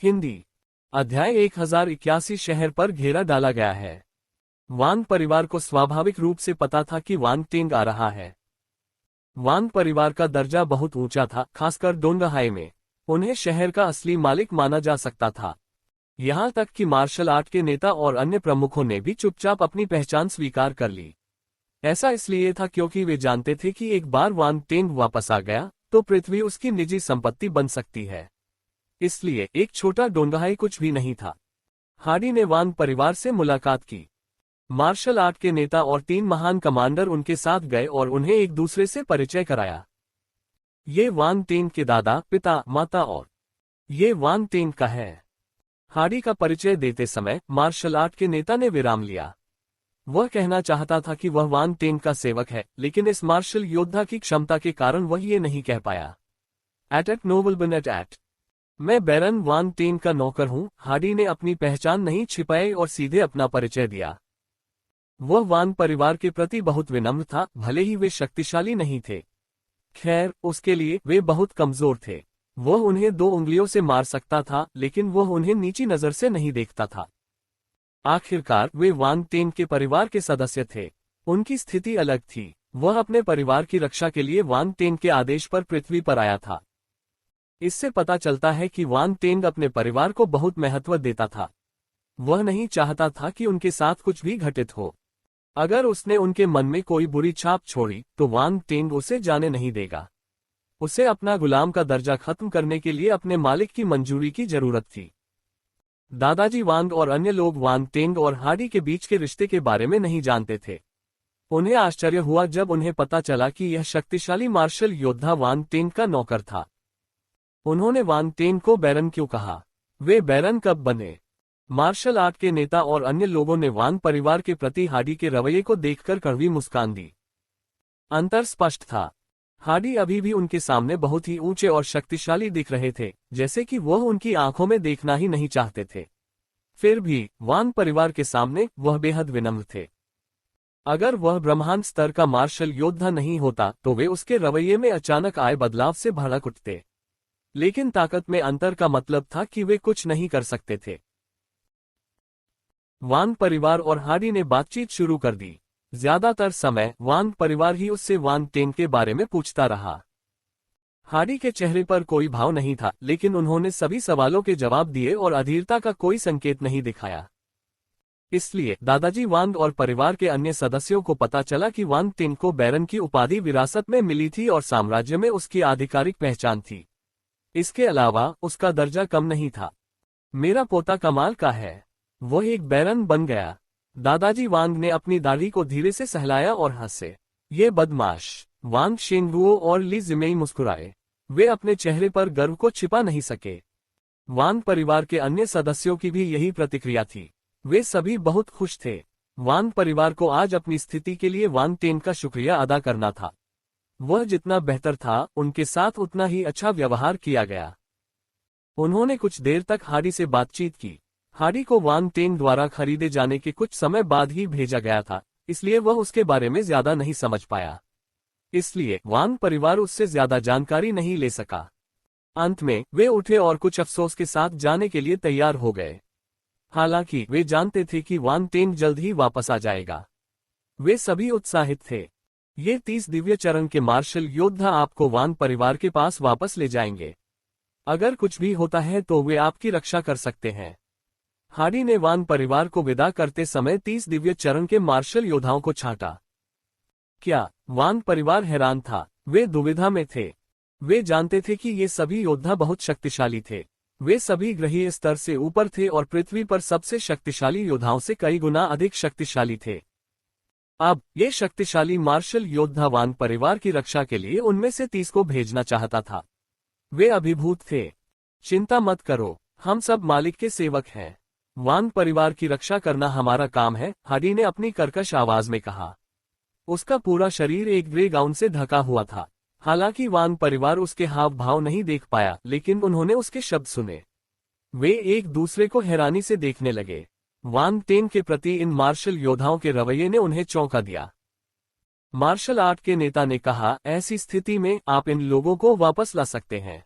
हिंदी। अध्याय 1081 शहर पर घेरा डाला गया है। वांग परिवार को स्वाभाविक रूप से पता था कि वांग टेंग आ रहा है। वांग परिवार का दर्जा बहुत ऊंचा था, खासकर डोंगहाई में। उन्हें शहर का असली मालिक माना जा सकता था। यहां तक कि मार्शल आर्ट के नेता और अन्य प्रमुखों ने भी चुपचाप अपनी पहचान स्वीकार कर ली। ऐसा इसलिए था क्योंकि वे जानते थे कि एक बार वांग टेंग वापस आ गया तो पृथ्वी उसकी निजी संपत्ति बन सकती है। इसलिए एक छोटा डोंगहाई कुछ भी नहीं था। हार्डी ने वांग परिवार से मुलाकात की। मार्शल आर्ट के नेता और 3 महान कमांडर उनके साथ गए और उन्हें एक दूसरे से परिचय कराया। ये वांग टेंग के दादा, पिता, माता और ये वांग टेंग का है। हार्डी का परिचय देते समय मार्शल आर्ट के नेता ने विराम लिया। वह कहना चाहता था कि वह वांग टेंग का सेवक है, लेकिन इस मार्शल योद्धा की क्षमता के कारण वह ये नहीं कह पाया। एट नोबल एट मैं बैरन वांग टेंग का नौकर हूं। हार्डी ने अपनी पहचान नहीं छिपाई और सीधे अपना परिचय दिया। वह वांग परिवार के प्रति बहुत विनम्र था, भले ही वे शक्तिशाली नहीं थे। खैर, उसके लिए वे बहुत कमजोर थे। वह उन्हें 2 उंगलियों से मार सकता था, लेकिन वह उन्हें नीची नजर से नहीं देखता था। आखिरकार वे वांग टेंग के परिवार के सदस्य थे। उनकी स्थिति अलग थी। वह अपने परिवार की रक्षा के लिए वांग टेंग के आदेश पर पृथ्वी पर आया था। इससे पता चलता है कि वांग टेंग अपने परिवार को बहुत महत्व देता था। वह नहीं चाहता था कि उनके साथ कुछ भी घटित हो। अगर उसने उनके मन में कोई बुरी छाप छोड़ी तो वांग टेंग उसे जाने नहीं देगा। उसे अपना गुलाम का दर्जा खत्म करने के लिए अपने मालिक की मंजूरी की जरूरत थी। दादाजी वांग और अन्य लोग वांग टेंग और हार्डी के बीच के रिश्ते के बारे में नहीं जानते थे। उन्हें आश्चर्य हुआ जब उन्हें पता चला कि यह शक्तिशाली मार्शल योद्धा वांग टेंग का नौकर था। उन्होंने वांग टेंग को बैरन क्यों कहा? वे बैरन कब बने? मार्शल आर्ट के नेता और अन्य लोगों ने वांग परिवार के प्रति हार्डी के रवैये को देखकर कड़वी मुस्कान दी। अंतर स्पष्ट था। हार्डी अभी भी उनके सामने बहुत ही ऊंचे और शक्तिशाली दिख रहे थे, जैसे कि वह उनकी आंखों में देखना ही नहीं चाहते थे। फिर भी वांग परिवार के सामने वह बेहद विनम्र थे। अगर वह ब्रह्मांड स्तर का मार्शल योद्धा नहीं होता तो वे उसके रवैये में अचानक आए बदलाव से भड़क उठते। लेकिन ताकत में अंतर का मतलब था कि वे कुछ नहीं कर सकते थे। वांग परिवार और हार्डी ने बातचीत शुरू कर दी। ज्यादातर समय वांग परिवार ही उससे वांग टेंग के बारे में पूछता रहा। हार्डी के चेहरे पर कोई भाव नहीं था, लेकिन उन्होंने सभी सवालों के जवाब दिए और अधीरता का कोई संकेत नहीं दिखाया। इसलिए दादाजी वांग और परिवार के अन्य सदस्यों को पता चला कि वांग टेंग को बैरन की उपाधि विरासत में मिली थी और साम्राज्य में उसकी आधिकारिक पहचान थी। इसके अलावा उसका दर्जा कम नहीं था। मेरा पोता कमाल का है, वह एक बैरन बन गया। दादाजी वांग ने अपनी दाढ़ी को धीरे से सहलाया और हंसे। ये बदमाश। वांग शेंगुओ और ली जिमेई मुस्कुराए। वे अपने चेहरे पर गर्व को छिपा नहीं सके। वांग परिवार के अन्य सदस्यों की भी यही प्रतिक्रिया थी। वे सभी बहुत खुश थे। वांग परिवार को आज अपनी स्थिति के लिए वांग टेंग का शुक्रिया अदा करना था। वह जितना बेहतर था, उनके साथ उतना ही अच्छा व्यवहार किया गया। उन्होंने कुछ देर तक हार्डी से बातचीत की। हार्डी को वांग टेंग द्वारा खरीदे जाने के कुछ समय बाद ही भेजा गया था, इसलिए वह उसके बारे में ज्यादा नहीं समझ पाया। इसलिए वांग परिवार उससे ज्यादा जानकारी नहीं ले सका। अंत में वे उठे और कुछ अफसोस के साथ जाने के लिए तैयार हो गए। हालांकि वे जानते थे कि वांग टेंग जल्द ही वापस आ जाएगा। वे सभी उत्साहित थे। ये 30 दिव्य चरण के मार्शल योद्धा आपको वांग परिवार के पास वापस ले जाएंगे। अगर कुछ भी होता है तो वे आपकी रक्षा कर सकते हैं। हार्डी ने वांग परिवार को विदा करते समय 30 दिव्य चरण के मार्शल योद्धाओं को छांटा। क्या? वांग परिवार हैरान था। वे दुविधा में थे। वे जानते थे कि ये सभी योद्धा बहुत शक्तिशाली थे। वे सभी ग्रहीय स्तर से ऊपर थे और पृथ्वी पर सबसे शक्तिशाली योद्धाओं से कई गुना अधिक शक्तिशाली थे। अब ये शक्तिशाली मार्शल योद्धा वांग परिवार की रक्षा के लिए उनमें से 30 को भेजना चाहता था। वे अभिभूत थे। चिंता मत करो, हम सब मालिक के सेवक हैं। वांग परिवार की रक्षा करना हमारा काम है, हार्डी ने अपनी कर्कश आवाज में कहा। उसका पूरा शरीर एक ग्रे गाउन से ढका हुआ था। हालांकि वांग परिवार उसके हाव भाव नहीं देख पाया, लेकिन उन्होंने उसके शब्द सुने। वे एक दूसरे को हैरानी से देखने लगे। वांग टेंग के प्रति इन मार्शल योद्धाओं के रवैये ने उन्हें चौंका दिया। मार्शल आर्ट के नेता ने कहा, ऐसी स्थिति में आप इन लोगों को वापस ला सकते हैं।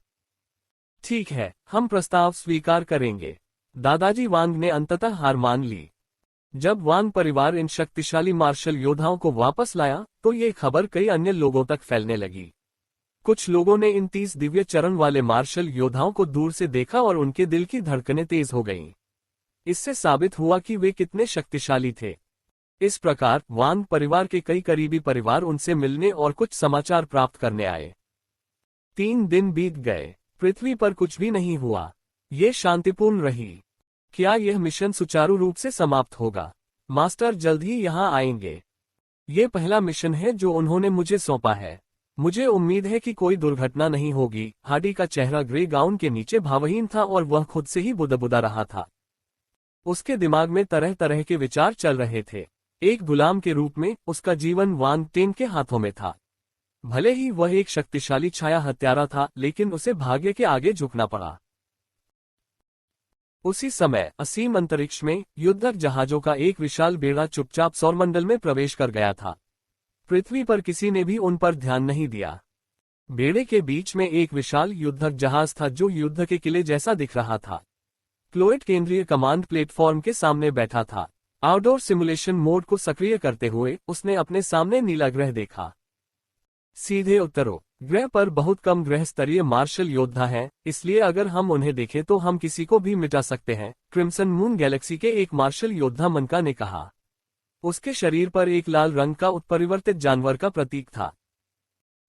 ठीक है, हम प्रस्ताव स्वीकार करेंगे। दादाजी वांग ने अंततः हार मान ली। जब वांग परिवार इन शक्तिशाली मार्शल योद्धाओं को वापस लाया तो ये खबर कई अन्य लोगों तक फैलने लगी। कुछ लोगों ने इन 30 दिव्य चरण वाले मार्शल योद्धाओं को दूर से देखा और उनके दिल की धड़कनें तेज हो गईं। इससे साबित हुआ कि वे कितने शक्तिशाली थे। इस प्रकार वांग परिवार के कई करीबी परिवार उनसे मिलने और कुछ समाचार प्राप्त करने आए। 3 दिन बीत गए, पृथ्वी पर कुछ भी नहीं हुआ। ये शांतिपूर्ण रही। क्या यह मिशन सुचारू रूप से समाप्त होगा? मास्टर जल्द ही यहाँ आएंगे। ये पहला मिशन है जो उन्होंने मुझे सौंपा है। मुझे उम्मीद है कि कोई दुर्घटना नहीं होगी। हार्डी का चेहरा ग्रे गाउन के नीचे भावहीन था और वह खुद से ही बुदबुदा रहा था। उसके दिमाग में तरह तरह के विचार चल रहे थे। एक गुलाम के रूप में उसका जीवन वांग टेंग के हाथों में था। भले ही वह एक शक्तिशाली छाया हत्यारा था, लेकिन उसे भाग्य के आगे झुकना पड़ा। उसी समय असीम अंतरिक्ष में युद्धक जहाजों का एक विशाल बेड़ा चुपचाप सौरमंडल में प्रवेश कर गया था। पृथ्वी पर किसी ने भी उन पर ध्यान नहीं दिया। बेड़े के बीच में एक विशाल युद्धक जहाज था जो युद्ध के किले जैसा दिख रहा था। क्लोएट केंद्रीय कमांड प्लेटफॉर्म के सामने बैठा था। आउटडोर सिमुलेशन मोड को सक्रिय करते हुए उसने अपने सामने नीला ग्रह देखा। सीधे उत्तरों, ग्रह पर बहुत कम ग्रह स्तरीय मार्शल योद्धा हैं, इसलिए अगर हम उन्हें देखें तो हम किसी को भी मिटा सकते हैं, क्रिम्सन मून गैलेक्सी के एक मार्शल योद्धा मनका ने कहा। उसके शरीर पर एक लाल रंग का उत्परिवर्तित जानवर का प्रतीक था।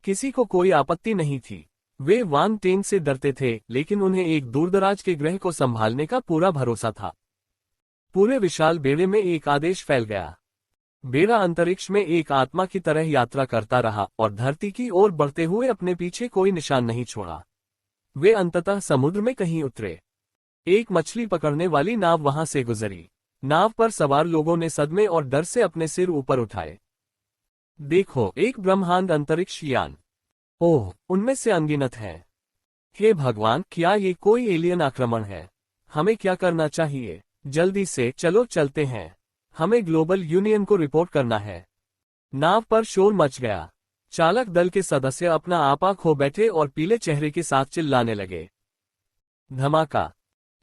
किसी को कोई आपत्ति नहीं थी। वे वांग टेंग से डरते थे, लेकिन उन्हें एक दूरदराज के ग्रह को संभालने का पूरा भरोसा था। पूरे विशाल बेड़े में एक आदेश फैल गया। बेड़ा अंतरिक्ष में एक आत्मा की तरह यात्रा करता रहा और धरती की ओर बढ़ते हुए अपने पीछे कोई निशान नहीं छोड़ा। वे अंततः समुद्र में कहीं उतरे। एक मछली पकड़ने वाली नाव वहां से गुजरी। नाव पर सवार लोगों ने सदमे और डर से अपने सिर ऊपर उठाए। देखो, एक ब्रह्मांड अंतरिक्ष यान। ओह, उनमें से अनगिनत हैं। हे भगवान, क्या ये कोई एलियन आक्रमण है? हमें क्या करना चाहिए? जल्दी से चलो, चलते हैं। हमें ग्लोबल यूनियन को रिपोर्ट करना है। नाव पर शोर मच गया। चालक दल के सदस्य अपना आपा खो बैठे और पीले चेहरे के साथ चिल्लाने लगे। धमाका!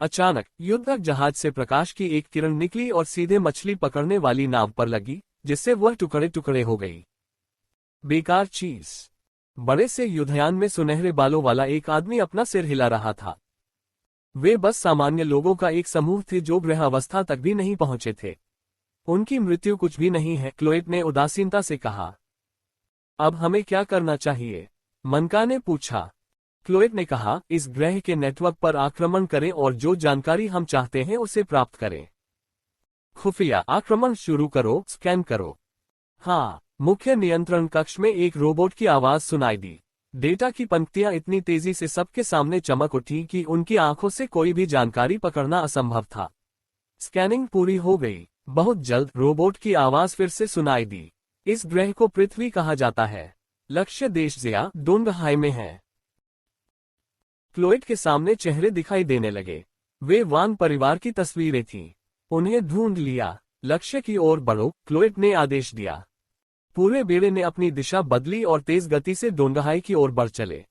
अचानक युद्धक जहाज से प्रकाश की एक किरण निकली और सीधे मछली पकड़ने वाली नाव पर लगी, जिससे वह टुकड़े टुकड़े हो गई। बेकार चीज! बड़े से युद्धयान में सुनहरे बालों वाला एक आदमी अपना सिर हिला रहा था। वे बस सामान्य लोगों का एक समूह थे जो ग्रह अवस्था तक भी नहीं पहुंचे थे। उनकी मृत्यु कुछ भी नहीं है, क्लोएट ने उदासीनता से कहा। अब हमें क्या करना चाहिए? मनका ने पूछा। क्लोएट ने कहा, इस ग्रह के नेटवर्क पर आक्रमण करें और जो जानकारी हम चाहते हैं उसे प्राप्त करें। खुफिया आक्रमण शुरू करो, स्कैन करो। हाँ, मुख्य नियंत्रण कक्ष में एक रोबोट की आवाज सुनाई दी। डेटा की पंक्तियां इतनी तेजी से सबके सामने चमक उठी कि उनकी आंखों से कोई भी जानकारी पकड़ना असंभव था। स्कैनिंग पूरी हो गई। बहुत जल्द रोबोट की आवाज फिर से सुनाई दी। इस ग्रह को पृथ्वी कहा जाता है। लक्ष्य देश ज़िया डोंगहाई में है। क्लोएट के सामने चेहरे दिखाई देने लगे। वे वांग परिवार की तस्वीरें थीं। उन्हें ढूंढ लिया। लक्ष्य की ओर बढ़ो, क्लोएट ने आदेश दिया। पूरे बेड़े ने अपनी दिशा बदली और तेज गति से डोंगहाई की ओर बढ़ चले।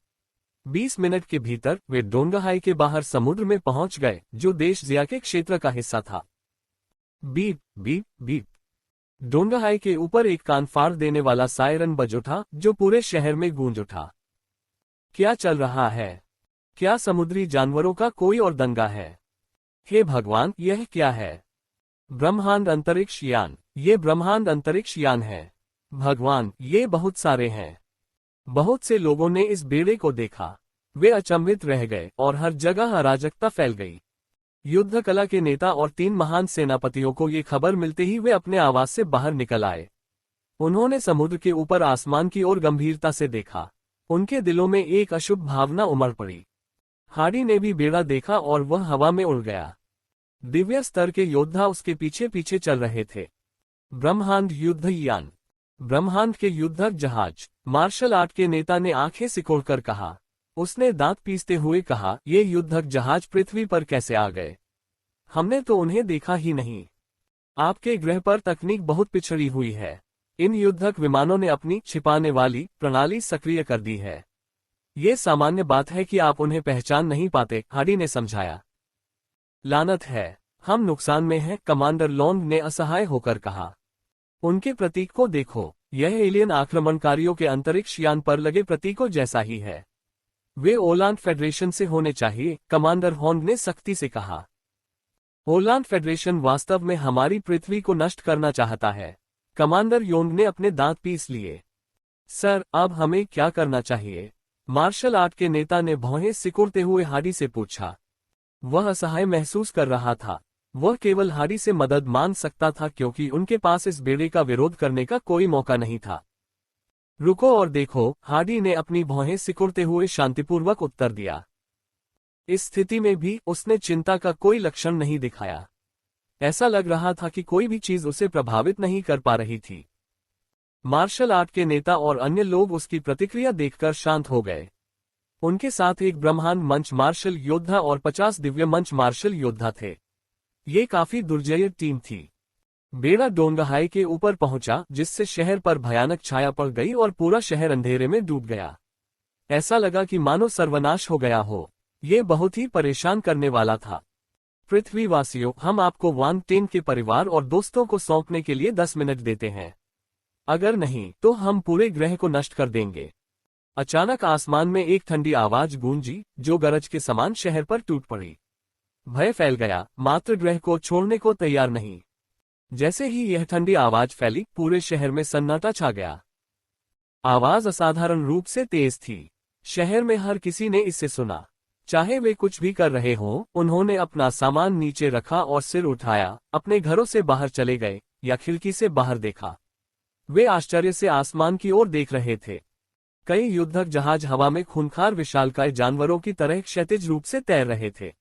20 मिनट के भीतर वे डोंगहाई के बाहर समुद्र में पहुंच गए, जो देश ज़िया के क्षेत्र का हिस्सा था। Beep beep beep. डोंगहाई के ऊपर एक कान फाड़ देने वाला सायरन बज उठा, जो पूरे शहर में गूंज उठा। क्या चल रहा है? क्या समुद्री जानवरों का कोई और दंगा है? हे भगवान, यह क्या है? ब्रह्मांड अंतरिक्ष यान। ये ब्रह्मांड अंतरिक्ष यान है। भगवान, ये बहुत सारे हैं। बहुत से लोगों ने इस बेड़े को देखा। वे अचंभित रह गए और हर जगह अराजकता फैल गई। युद्ध कला के नेता और 3 महान सेनापतियों को ये खबर मिलते ही वे अपने आवास से बाहर निकल आए। उन्होंने समुद्र के ऊपर आसमान की ओर गंभीरता से देखा। उनके दिलों में एक अशुभ भावना उमड़ पड़ी। हार्डी ने भी बेड़ा देखा और वह हवा में उड़ गया। दिव्य स्तर के योद्धा उसके पीछे पीछे चल रहे थे। ब्रह्मांड युद्ध यान। ब्रह्मांड के युद्धक जहाज। मार्शल आर्ट के नेता ने आंखें सिकोड़कर कहा। उसने दांत पीसते हुए कहा, ये युद्धक जहाज पृथ्वी पर कैसे आ गए? हमने तो उन्हें देखा ही नहीं। आपके ग्रह पर तकनीक बहुत पिछड़ी हुई है। इन युद्धक विमानों ने अपनी छिपाने वाली प्रणाली सक्रिय कर दी है। ये सामान्य बात है कि आप उन्हें पहचान नहीं पाते, हार्डी ने समझाया। लानत है, हम नुकसान में हैं, कमांडर लॉन्ग ने असहाय होकर कहा। उनके प्रतीक को देखो, यह एलियन आक्रमणकारियों के अंतरिक्ष यान पर लगे प्रतीकों जैसा ही है। वे ओलान फेडरेशन से होने चाहिए, कमांडर हॉन्ग ने सख्ती से कहा। ओलान फेडरेशन वास्तव में हमारी पृथ्वी को नष्ट करना चाहता है। कमांडर योंग ने अपने दांत पीस लिए। सर, अब हमें क्या करना चाहिए? मार्शल आर्ट के नेता ने भौहें सिकुड़ते हुए हार्डी से पूछा। वह असहाय महसूस कर रहा था। वह केवल हार्डी से मदद मांग सकता था क्योंकि उनके पास इस बेड़े का विरोध करने का कोई मौका नहीं था। रुको और देखो, हार्डी ने अपनी भौहें सिकुड़ते हुए शांतिपूर्वक उत्तर दिया। इस स्थिति में भी उसने चिंता का कोई लक्षण नहीं दिखाया। ऐसा लग रहा था कि कोई भी चीज उसे प्रभावित नहीं कर पा रही थी। मार्शल आर्ट के नेता और अन्य लोग उसकी प्रतिक्रिया देखकर शांत हो गए। उनके साथ एक ब्रह्मांड मंच मार्शल योद्धा और 50 दिव्य मंच मार्शल योद्धा थे। ये काफी दुर्जय टीम थी। बेड़ा डोंगहाई के ऊपर पहुंचा, जिससे शहर पर भयानक छाया पड़ गई और पूरा शहर अंधेरे में डूब गया। ऐसा लगा कि मानो सर्वनाश हो गया हो। ये बहुत ही परेशान करने वाला था। पृथ्वीवासियों, हम आपको वान टेन के परिवार और दोस्तों को सौंपने के लिए 10 मिनट देते हैं। अगर नहीं तो हम पूरे ग्रह को नष्ट कर देंगे। अचानक आसमान में एक ठंडी आवाज गूंजी, जो गरज के समान शहर पर टूट पड़ी। भय फैल गया, मात्र ग्रह को छोड़ने को तैयार नहीं। जैसे ही यह ठंडी आवाज फैली, पूरे शहर में सन्नाटा छा गया। आवाज असाधारण रूप से तेज थी। शहर में हर किसी ने इसे सुना। चाहे वे कुछ भी कर रहे हों, उन्होंने अपना सामान नीचे रखा और सिर उठाया, अपने घरों से बाहर चले गए या खिड़की से बाहर देखा। वे आश्चर्य से आसमान की ओर देख रहे थे। कई युद्धक जहाज हवा में खूंखार विशालकाय जानवरों की तरह क्षैतिज रूप से तैर रहे थे।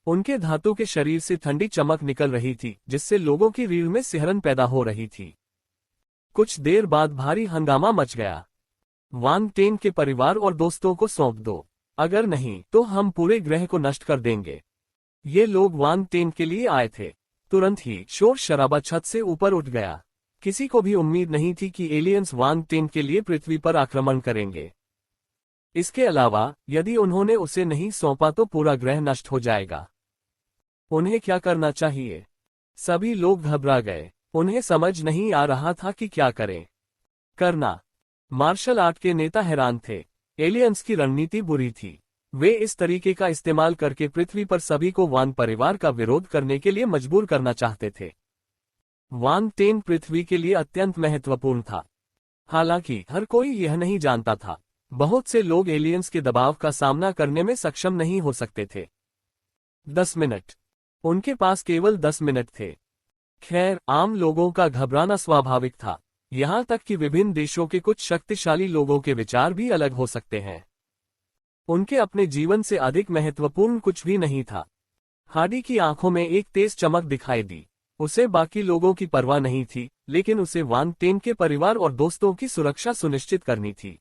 उनके धातु के शरीर से ठंडी चमक निकल रही थी, जिससे लोगों की रीढ़ में सिहरन पैदा हो रही थी। कुछ देर बाद भारी हंगामा मच गया। वान टेन के परिवार और दोस्तों को सौंप दो, अगर नहीं तो हम पूरे ग्रह को नष्ट कर देंगे। ये लोग वान टेन के लिए आए थे। तुरंत ही शोर शराबा छत से ऊपर उठ गया। किसी को भी उम्मीद नहीं थी कि एलियंस वान टेन के लिए पृथ्वी पर आक्रमण करेंगे। इसके अलावा, यदि उन्होंने उसे नहीं सौंपा तो पूरा ग्रह नष्ट हो जाएगा। उन्हें क्या करना चाहिए? सभी लोग घबरा गए। उन्हें समझ नहीं आ रहा था कि क्या करें। करना। मार्शल आर्ट के नेता हैरान थे। एलियंस की रणनीति बुरी थी। वे इस तरीके का इस्तेमाल करके पृथ्वी पर सभी को वान परिवार का विरोध करने के लिए मजबूर करना चाहते थे। वान टेन पृथ्वी के लिए अत्यंत महत्वपूर्ण था। हालांकि हर कोई यह नहीं जानता था। बहुत से लोग एलियंस के दबाव का सामना करने में सक्षम नहीं हो सकते थे। 10 मिनट। उनके पास केवल 10 मिनट थे। खैर, आम लोगों का घबराना स्वाभाविक था। यहां तक कि विभिन्न देशों के कुछ शक्तिशाली लोगों के विचार भी अलग हो सकते हैं। उनके अपने जीवन से अधिक महत्वपूर्ण कुछ भी नहीं था। हार्डी की आंखों में एक तेज चमक दिखाई दी। उसे बाकी लोगों की परवाह नहीं थी, लेकिन उसे वान टेन के परिवार और दोस्तों की सुरक्षा सुनिश्चित करनी थी।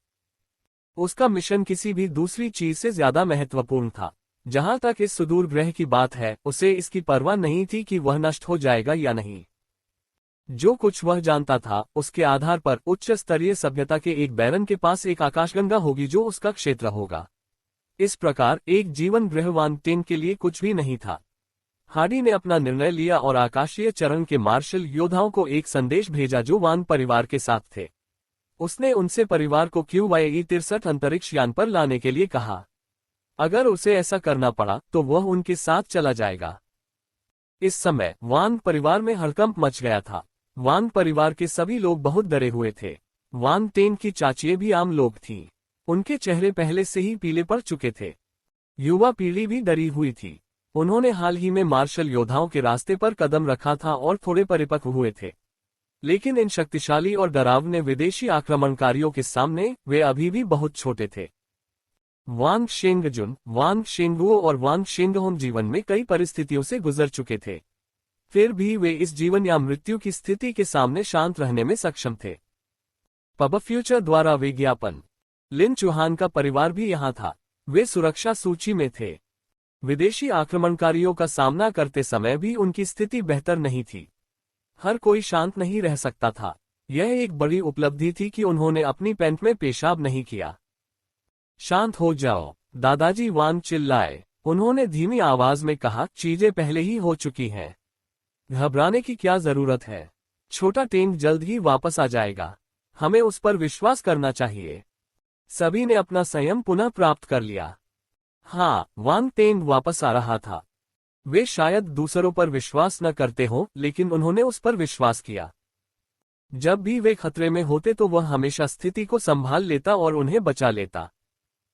उसका मिशन किसी भी दूसरी चीज से ज्यादा महत्वपूर्ण था। जहां तक इस सुदूर ग्रह की बात है, उसे इसकी परवाह नहीं थी कि वह नष्ट हो जाएगा या नहीं। जो कुछ वह जानता था, उसके आधार पर उच्च स्तरीय सभ्यता के एक बैरन के पास एक आकाशगंगा होगी जो उसका क्षेत्र होगा। इस प्रकार एक जीवन ग्रह वान टेन के लिए कुछ भी नहीं था। हार्डी ने अपना निर्णय लिया और आकाशीय चरण के मार्शल योद्धाओं को एक संदेश भेजा जो वान परिवार के साथ थे। उसने उनसे परिवार को QYE-63 अंतरिक्ष यान पर लाने के लिए कहा। अगर उसे ऐसा करना पड़ा तो वह उनके साथ चला जाएगा। इस समय वान परिवार में हड़कंप मच गया था। वान परिवार के सभी लोग बहुत डरे हुए थे। वान टेन की चाचियां भी आम लोग थीं। उनके चेहरे पहले से ही पीले पड़ चुके थे। युवा पीढ़ी भी डरी हुई थी। उन्होंने हाल ही में मार्शल योद्धाओं के रास्ते पर कदम रखा था और थोड़े परिपक्व हुए थे। लेकिन इन शक्तिशाली और डरावने विदेशी आक्रमणकारियों के सामने वे अभी भी बहुत छोटे थे। वांग शेंगजुन, वांग शेंगुओ और वांग शेंगहोंग जीवन में कई परिस्थितियों से गुजर चुके थे। फिर भी वे इस जीवन या मृत्यु की स्थिति के सामने शांत रहने में सक्षम थे। पब फ्यूचर द्वारा विज्ञापन। लिन चौहान का परिवार भी यहां था। वे सुरक्षा सूची में थे। विदेशी आक्रमणकारियों का सामना करते समय भी उनकी स्थिति बेहतर नहीं थी। हर कोई शांत नहीं रह सकता था। यह एक बड़ी उपलब्धि थी कि उन्होंने अपनी पैंट में पेशाब नहीं किया। शांत हो जाओ, दादाजी वांग चिल्लाए। उन्होंने धीमी आवाज में कहा, चीजें पहले ही हो चुकी हैं। घबराने की क्या जरूरत है? छोटा टेंग जल्द ही वापस आ जाएगा। हमें उस पर विश्वास करना चाहिए। सभी ने अपना संयम पुनः प्राप्त कर लिया। हाँ, वांग टेंग वापस आ रहा था। वे शायद दूसरों पर विश्वास न करते हों, लेकिन उन्होंने उस पर विश्वास किया। जब भी वे खतरे में होते तो वह हमेशा स्थिति को संभाल लेता और उन्हें बचा लेता।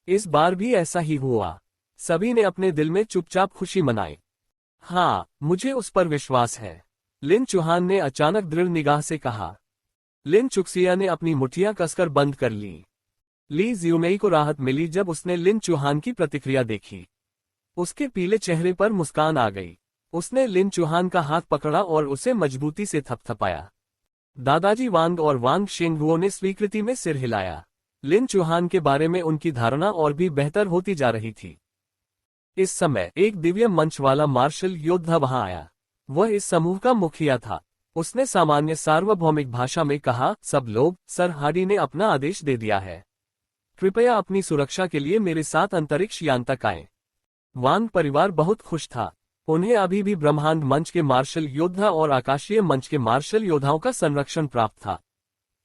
इस बार भी ऐसा ही हुआ। सभी ने अपने दिल में चुपचाप खुशी मनाई। हाँ, मुझे उस पर विश्वास है, लिन चुहान ने अचानक दृढ़ निगाह से कहा। लिन चुक्सिया ने अपनी मुठ्ठियां कसकर बंद कर ली। ली जियुमेई को राहत मिली जब उसने लिन चुहान की प्रतिक्रिया देखी। उसके पीले चेहरे पर मुस्कान आ गई। उसने लिन चुहान का हाथ पकड़ा और उसे मजबूती से थपथपाया। दादाजी वांग और वांग शेंगुओ ने स्वीकृति में सिर हिलाया। लिन चुहान के बारे में उनकी धारणा और भी बेहतर होती जा रही थी। इस समय एक दिव्य मंच वाला मार्शल योद्धा वहां आया। वह इस समूह का मुखिया था। उसने सामान्य सार्वभौमिक भाषा में कहा, सब लोग, सर हार्डी ने अपना आदेश दे दिया है। कृपया अपनी सुरक्षा के लिए मेरे साथ अंतरिक्ष यान तक आएं। वांग परिवार बहुत खुश था। उन्हें अभी भी ब्रह्मांड मंच के मार्शल योद्धा और आकाशीय मंच के मार्शल योद्धाओं का संरक्षण प्राप्त था।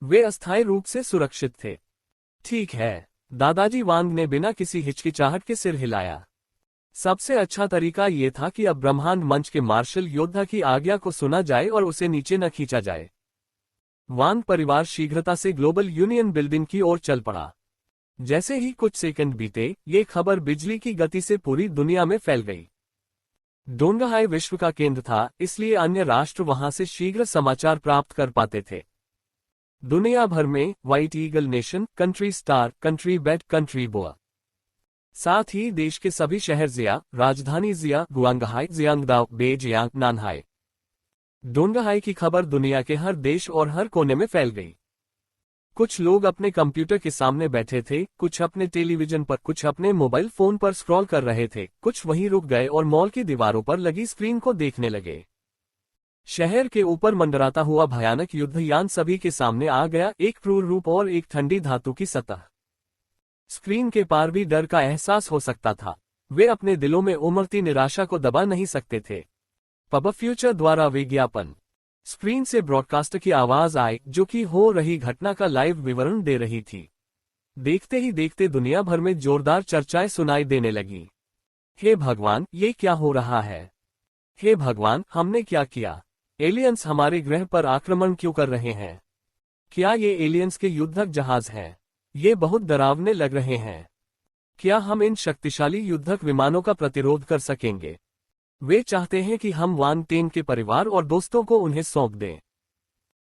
वे अस्थायी रूप से सुरक्षित थे। ठीक है, दादाजी वांग ने बिना किसी हिचकिचाहट के सिर हिलाया। सबसे अच्छा तरीका ये था कि अब ब्रह्मांड मंच के मार्शल योद्धा की आज्ञा को सुना जाए और उसे नीचे न खींचा जाए। वांग परिवार शीघ्रता से ग्लोबल यूनियन बिल्डिंग की ओर चल पड़ा। जैसे ही कुछ सेकंड बीते, ये खबर बिजली की गति से पूरी दुनिया में फैल गई। डोंगहाई विश्व का केंद्र था, इसलिए अन्य राष्ट्र वहां से शीघ्र समाचार प्राप्त कर पाते थे। दुनिया भर में white eagle nation, country star, country bet, country boa, साथ ही देश के सभी शहर जिया, राजधानी जिया, गुआंगहाई, जियांगदाओ, बेजियांग, नानहाई, डोंगहाई की खबर दुनिया के हर देश और हर कोने में फैल गई। कुछ लोग अपने कंप्यूटर के सामने बैठे थे, कुछ अपने टेलीविजन पर, कुछ अपने मोबाइल फोन पर स्क्रॉल कर रहे थे, कुछ वहीं रुक गए और मॉल की दीवारों पर लगी स्क्रीन को देखने लगे। शहर के ऊपर मंडराता हुआ भयानक युद्धयान सभी के सामने आ गया, एक क्रूर रूप और एक ठंडी धातु की सतह। स्क्रीन के पार भी डर का एहसास हो सकता था। वे अपने दिलों में उमड़ती निराशा को दबा नहीं सकते थे। पब फ्यूचर द्वारा विज्ञापन। स्क्रीन से ब्रॉडकास्ट की आवाज आई, जो कि हो रही घटना का लाइव विवरण दे रही थी। देखते ही देखते दुनिया भर में जोरदार चर्चाएं सुनाई देने लगी। हे भगवान, ये क्या हो रहा है? हे भगवान, हमने क्या किया? एलियंस हमारे ग्रह पर आक्रमण क्यों कर रहे हैं? क्या ये एलियंस के युद्धक जहाज हैं? ये बहुत डरावने लग रहे हैं। क्या हम इन शक्तिशाली युद्धक विमानों का प्रतिरोध कर सकेंगे? वे चाहते हैं कि हम वांग टेन के परिवार और दोस्तों को उन्हें सौंप दें।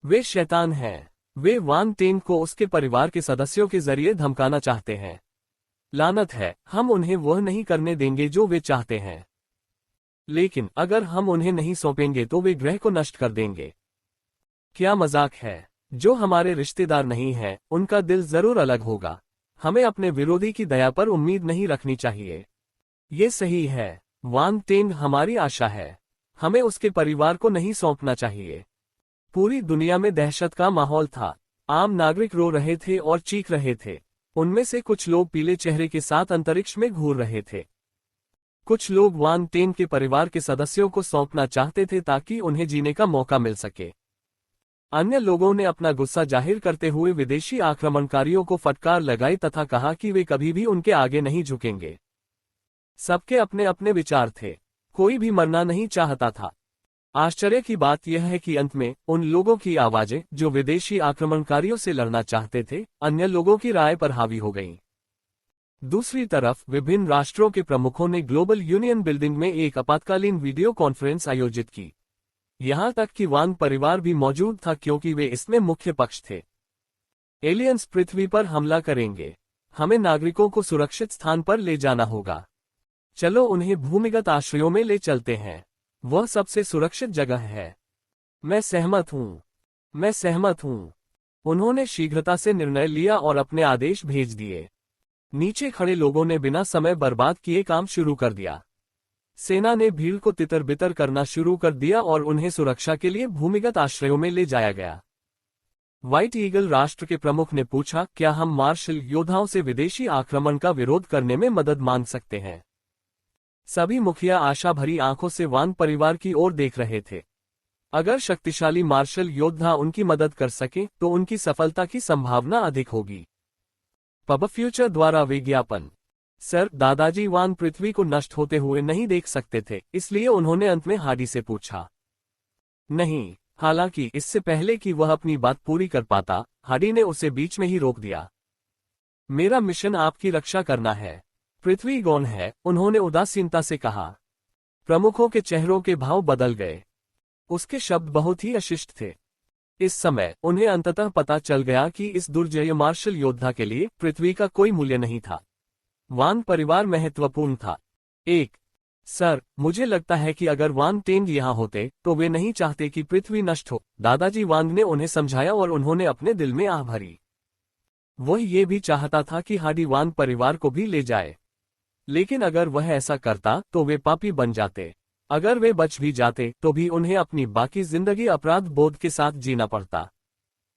वे शैतान हैं। वे वांग टेन को उसके परिवार के सदस्यों के जरिए धमकाना चाहते हैं। लानत है, हम उन्हें वह नहीं करने देंगे जो वे चाहते हैं। लेकिन अगर हम उन्हें नहीं सौंपेंगे तो वे ग्रह को नष्ट कर देंगे। क्या मजाक है? जो हमारे रिश्तेदार नहीं हैं, उनका दिल जरूर अलग होगा। हमें अपने विरोधी की दया पर उम्मीद नहीं रखनी चाहिए। ये सही है। वांग टेन हमारी आशा है। हमें उसके परिवार को नहीं सौंपना चाहिए। पूरी दुनिया में दहशत का माहौल था। आम नागरिक रो रहे थे और चीख रहे थे। उनमें से कुछ लोग पीले चेहरे के साथ अंतरिक्ष में घूर रहे थे। कुछ लोग वांग टेन के परिवार के सदस्यों को सौंपना चाहते थे ताकि उन्हें जीने का मौका मिल सके। अन्य लोगों ने अपना गुस्सा जाहिर करते हुए विदेशी आक्रमणकारियों को फटकार लगाई तथा कहा कि वे कभी भी उनके आगे नहीं झुकेंगे। सबके अपने अपने विचार थे। कोई भी मरना नहीं चाहता था। आश्चर्य की बात यह है कि अंत में उन लोगों की आवाजें जो विदेशी आक्रमणकारियों से लड़ना चाहते थे, अन्य लोगों की राय पर हावी हो गईं। दूसरी तरफ विभिन्न राष्ट्रों के प्रमुखों ने ग्लोबल यूनियन बिल्डिंग में एक आपातकालीन वीडियो कॉन्फ्रेंस आयोजित की। यहां तक कि वांग परिवार भी मौजूद था क्योंकि वे इसमें मुख्य पक्ष थे। एलियंस पृथ्वी पर हमला करेंगे। हमें नागरिकों को सुरक्षित स्थान पर ले जाना होगा। चलो उन्हें भूमिगत आश्रयों में ले चलते हैं। वह सबसे सुरक्षित जगह है। मैं सहमत हूं। उन्होंने शीघ्रता से निर्णय लिया और अपने आदेश भेज दिए। नीचे खड़े लोगों ने बिना समय बर्बाद किए काम शुरू कर दिया। सेना ने भीड़ को तितर बितर करना शुरू कर दिया और उन्हें सुरक्षा के लिए भूमिगत आश्रयों में ले जाया गया। व्हाइट ईगल राष्ट्र के प्रमुख ने पूछा, क्या हम मार्शल योद्धाओं से विदेशी आक्रमण का विरोध करने में मदद मांग सकते हैं? सभी मुखिया आशा भरी आंखों से वान परिवार की ओर देख रहे थे। अगर शक्तिशाली मार्शल योद्धा उनकी मदद कर सके तो उनकी सफलता की संभावना अधिक होगी। पब फ्यूचर द्वारा विज्ञापन। सर, दादाजी वान पृथ्वी को नष्ट होते हुए नहीं देख सकते थे, इसलिए उन्होंने अंत में हार्डी से पूछा। नहीं, हालांकि इससे पहले कि वह अपनी बात पूरी कर पाता, हार्डी ने उसे बीच में ही रोक दिया। मेरा मिशन आपकी रक्षा करना है। पृथ्वी गौण है, उन्होंने उदासीनता से कहा। प्रमुखों के चेहरों के भाव बदल गए। उसके शब्द बहुत ही अशिष्ट थे। इस समय उन्हें अंततः पता चल गया कि इस दुर्जय मार्शल योद्धा के लिए पृथ्वी का कोई मूल्य नहीं था। वान परिवार महत्वपूर्ण था। सर, मुझे लगता है कि अगर वान टेंग यहाँ होते तो वे नहीं चाहते कि पृथ्वी नष्ट हो, दादाजी वांग ने उन्हें समझाया और उन्होंने अपने दिल में आह भरी। वह ये भी चाहता था कि हार्डी वान परिवार को भी ले जाए, लेकिन अगर वह ऐसा करता तो वे पापी बन जाते। अगर वे बच भी जाते तो भी उन्हें अपनी बाकी जिंदगी अपराध बोध के साथ जीना पड़ता।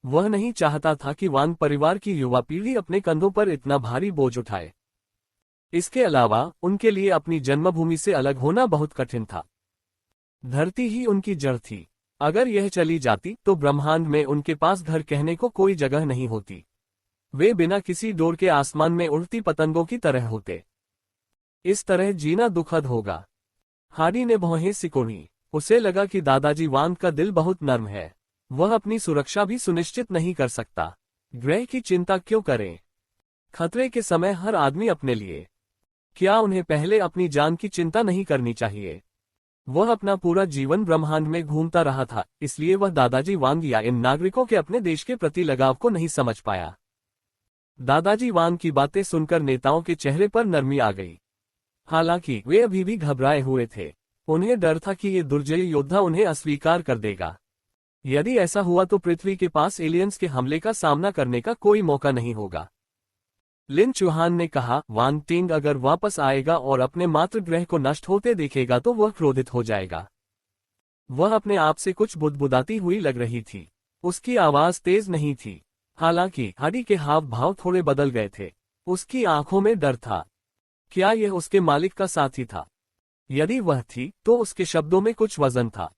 वह नहीं चाहता था कि वान परिवार की युवा पीढ़ी अपने कंधों पर इतना भारी बोझ उठाए। इसके अलावा उनके लिए अपनी जन्मभूमि से अलग होना बहुत कठिन था। धरती ही उनकी जड़ थी। अगर यह चली जाती तो ब्रह्मांड में उनके पास घर कहने को कोई जगह नहीं होती। वे बिना किसी डोर के आसमान में उड़ती पतंगों की तरह होते। इस तरह जीना दुखद होगा। हार्डी ने भौहें सिकोड़ी। उसे लगा कि दादाजी वांग का दिल बहुत नर्म है। वह अपनी सुरक्षा भी सुनिश्चित नहीं कर सकता। ग्रह की चिंता क्यों करें? खतरे के समय हर आदमी अपने लिए। क्या उन्हें पहले अपनी जान की चिंता नहीं करनी चाहिए? वह अपना पूरा जीवन ब्रह्मांड में घूमता रहा था, इसलिए वह दादाजी वांग या इन नागरिकों के अपने देश के प्रति लगाव को नहीं समझ पाया। दादाजी वांग की बातें सुनकर नेताओं के चेहरे पर नरमी आ गई। हालांकि वे अभी भी घबराए हुए थे। उन्हें डर था कि ये दुर्जय योद्धा उन्हें अस्वीकार कर देगा। यदि ऐसा हुआ तो पृथ्वी के पास एलियंस के हमले का सामना करने का कोई मौका नहीं होगा। लिन चौहान ने कहा, वान टिंग अगर वापस आएगा और अपने मातृ ग्रह को नष्ट होते देखेगा तो वह क्रोधित हो जाएगा। वह अपने आप से कुछ बुदबुदाती हुई लग रही थी। उसकी आवाज तेज नहीं थी। हालांकि हार्डी के हाव भाव थोड़े बदल गए थे। उसकी आंखों में डर था। क्या यह उसके मालिक का साथी था? यदि वह थी तो उसके शब्दों में कुछ वजन था।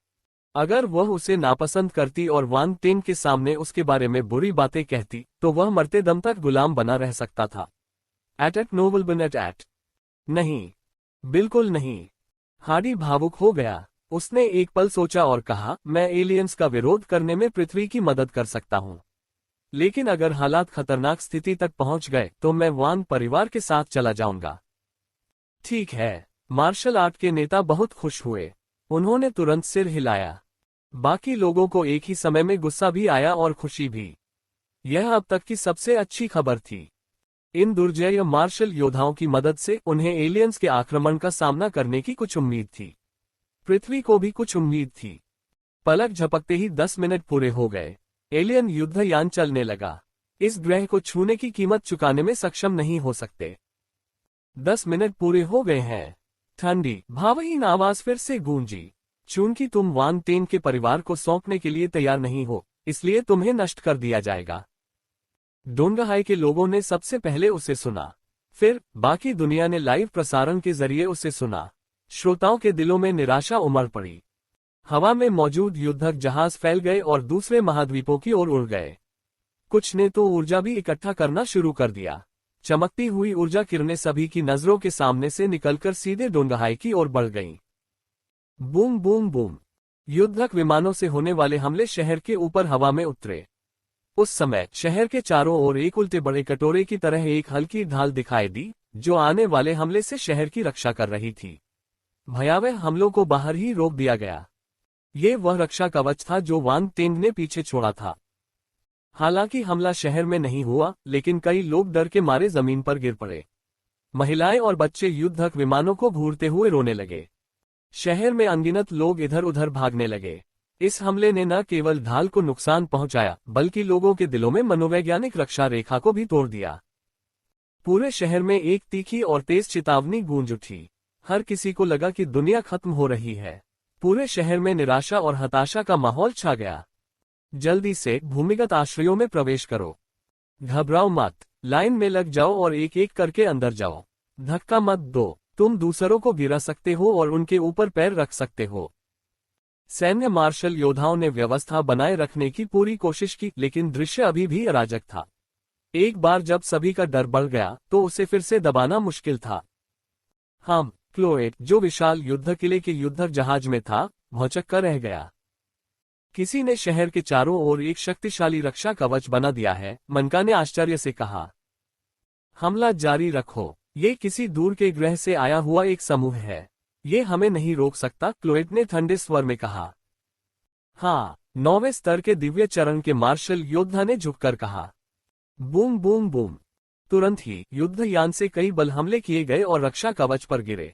अगर वह उसे नापसंद करती और वान टिंग के सामने उसके बारे में बुरी बातें कहती तो वह मरते दम तक गुलाम बना रह सकता था। एट नोबल बन एट। नहीं, बिल्कुल नहीं। हार्डी भावुक हो गया। उसने एक पल सोचा और कहा, मैं एलियंस का विरोध करने में पृथ्वी की मदद कर सकता हूं, लेकिन अगर हालात खतरनाक स्थिति तक पहुंच गए तो मैं वान परिवार के साथ चला जाऊंगा। ठीक है। मार्शल आर्ट के नेता बहुत खुश हुए। उन्होंने तुरंत सिर हिलाया। बाकी लोगों को एक ही समय में गुस्सा भी आया और खुशी भी। यह अब तक की सबसे अच्छी खबर थी। इन दुर्जय मार्शल योद्धाओं की मदद से उन्हें एलियंस के आक्रमण का सामना करने की कुछ उम्मीद थी। पृथ्वी को भी कुछ उम्मीद थी। पलक झपकते ही 10 मिनट पूरे हो गए। एलियन युद्धयान चलने लगा। इस ग्रह को छूने की कीमत चुकाने में सक्षम नहीं हो सकते। 10 मिनट पूरे हो गए हैं। ठंडी भावहीन आवाज फिर से गूंजी। चूंकि तुम वान टेन के परिवार को सौंपने के लिए तैयार नहीं हो, इसलिए तुम्हें नष्ट कर दिया जाएगा। डोंगहाई के लोगों ने सबसे पहले उसे सुना। फिर बाकी दुनिया ने लाइव प्रसारण के जरिए उसे सुना। श्रोताओं के दिलों में निराशा उमड़ पड़ी। हवा में मौजूद युद्धक जहाज फैल गए और दूसरे महाद्वीपों की ओर उड़ गए। कुछ ने तो ऊर्जा भी इकट्ठा करना शुरू कर दिया। चमकती हुई ऊर्जा किरणें सभी की नजरों के सामने से निकलकर सीधे डोंगहाई की ओर बढ़ गईं। Boom boom boom. युद्धक विमानों से होने वाले हमले शहर के ऊपर हवा में उतरे। उस समय शहर के चारों ओर एक उल्टे बड़े कटोरे की तरह एक हल्की ढाल दिखाई दी, जो आने वाले हमले से शहर की रक्षा कर रही थी। भयावह हमलों को बाहर ही रोक दिया गया। ये वह रक्षा कवच था जो वान टेंग ने पीछे छोड़ा था। हालांकि हमला शहर में नहीं हुआ, लेकिन कई लोग डर के मारे जमीन पर गिर पड़े। महिलाएं और बच्चे युद्धक विमानों को घूरते हुए रोने लगे। शहर में अनगिनत लोग इधर उधर भागने लगे। इस हमले ने न केवल ढाल को नुकसान पहुंचाया, बल्कि लोगों के दिलों में मनोवैज्ञानिक रक्षा रेखा को भी तोड़ दिया। पूरे शहर में एक तीखी और तेज चेतावनी गूंज उठी। हर किसी को लगा कि दुनिया खत्म हो रही है। पूरे शहर में निराशा और हताशा का माहौल छा गया। जल्दी से भूमिगत आश्रयों में प्रवेश करो। घबराओ मत, लाइन में लग जाओ और एक एक करके अंदर जाओ। धक्का मत दो, तुम दूसरों को गिरा सकते हो और उनके ऊपर पैर रख सकते हो। सैन्य मार्शल योद्धाओं ने व्यवस्था बनाए रखने की पूरी कोशिश की, लेकिन दृश्य अभी भी अराजक था। एक बार जब सभी का डर बढ़ गया तो उसे फिर से दबाना मुश्किल था। क्लोएट, जो विशाल युद्ध किले के युद्ध जहाज में था, भौचक्का रह गया। किसी ने शहर के चारों ओर एक शक्तिशाली रक्षा कवच बना दिया है, मनका ने आश्चर्य से कहा। हमला जारी रखो, ये किसी दूर के ग्रह से आया हुआ एक समूह है, ये हमें नहीं रोक सकता, क्लोएट ने ठंडे स्वर में कहा। हाँ, 9वें स्तर के दिव्य चरण के मार्शल योद्धा ने झुककर कहा। Boom boom boom. तुरंत ही युद्धयान से कई बल हमले किए गए और रक्षा कवच पर गिरे।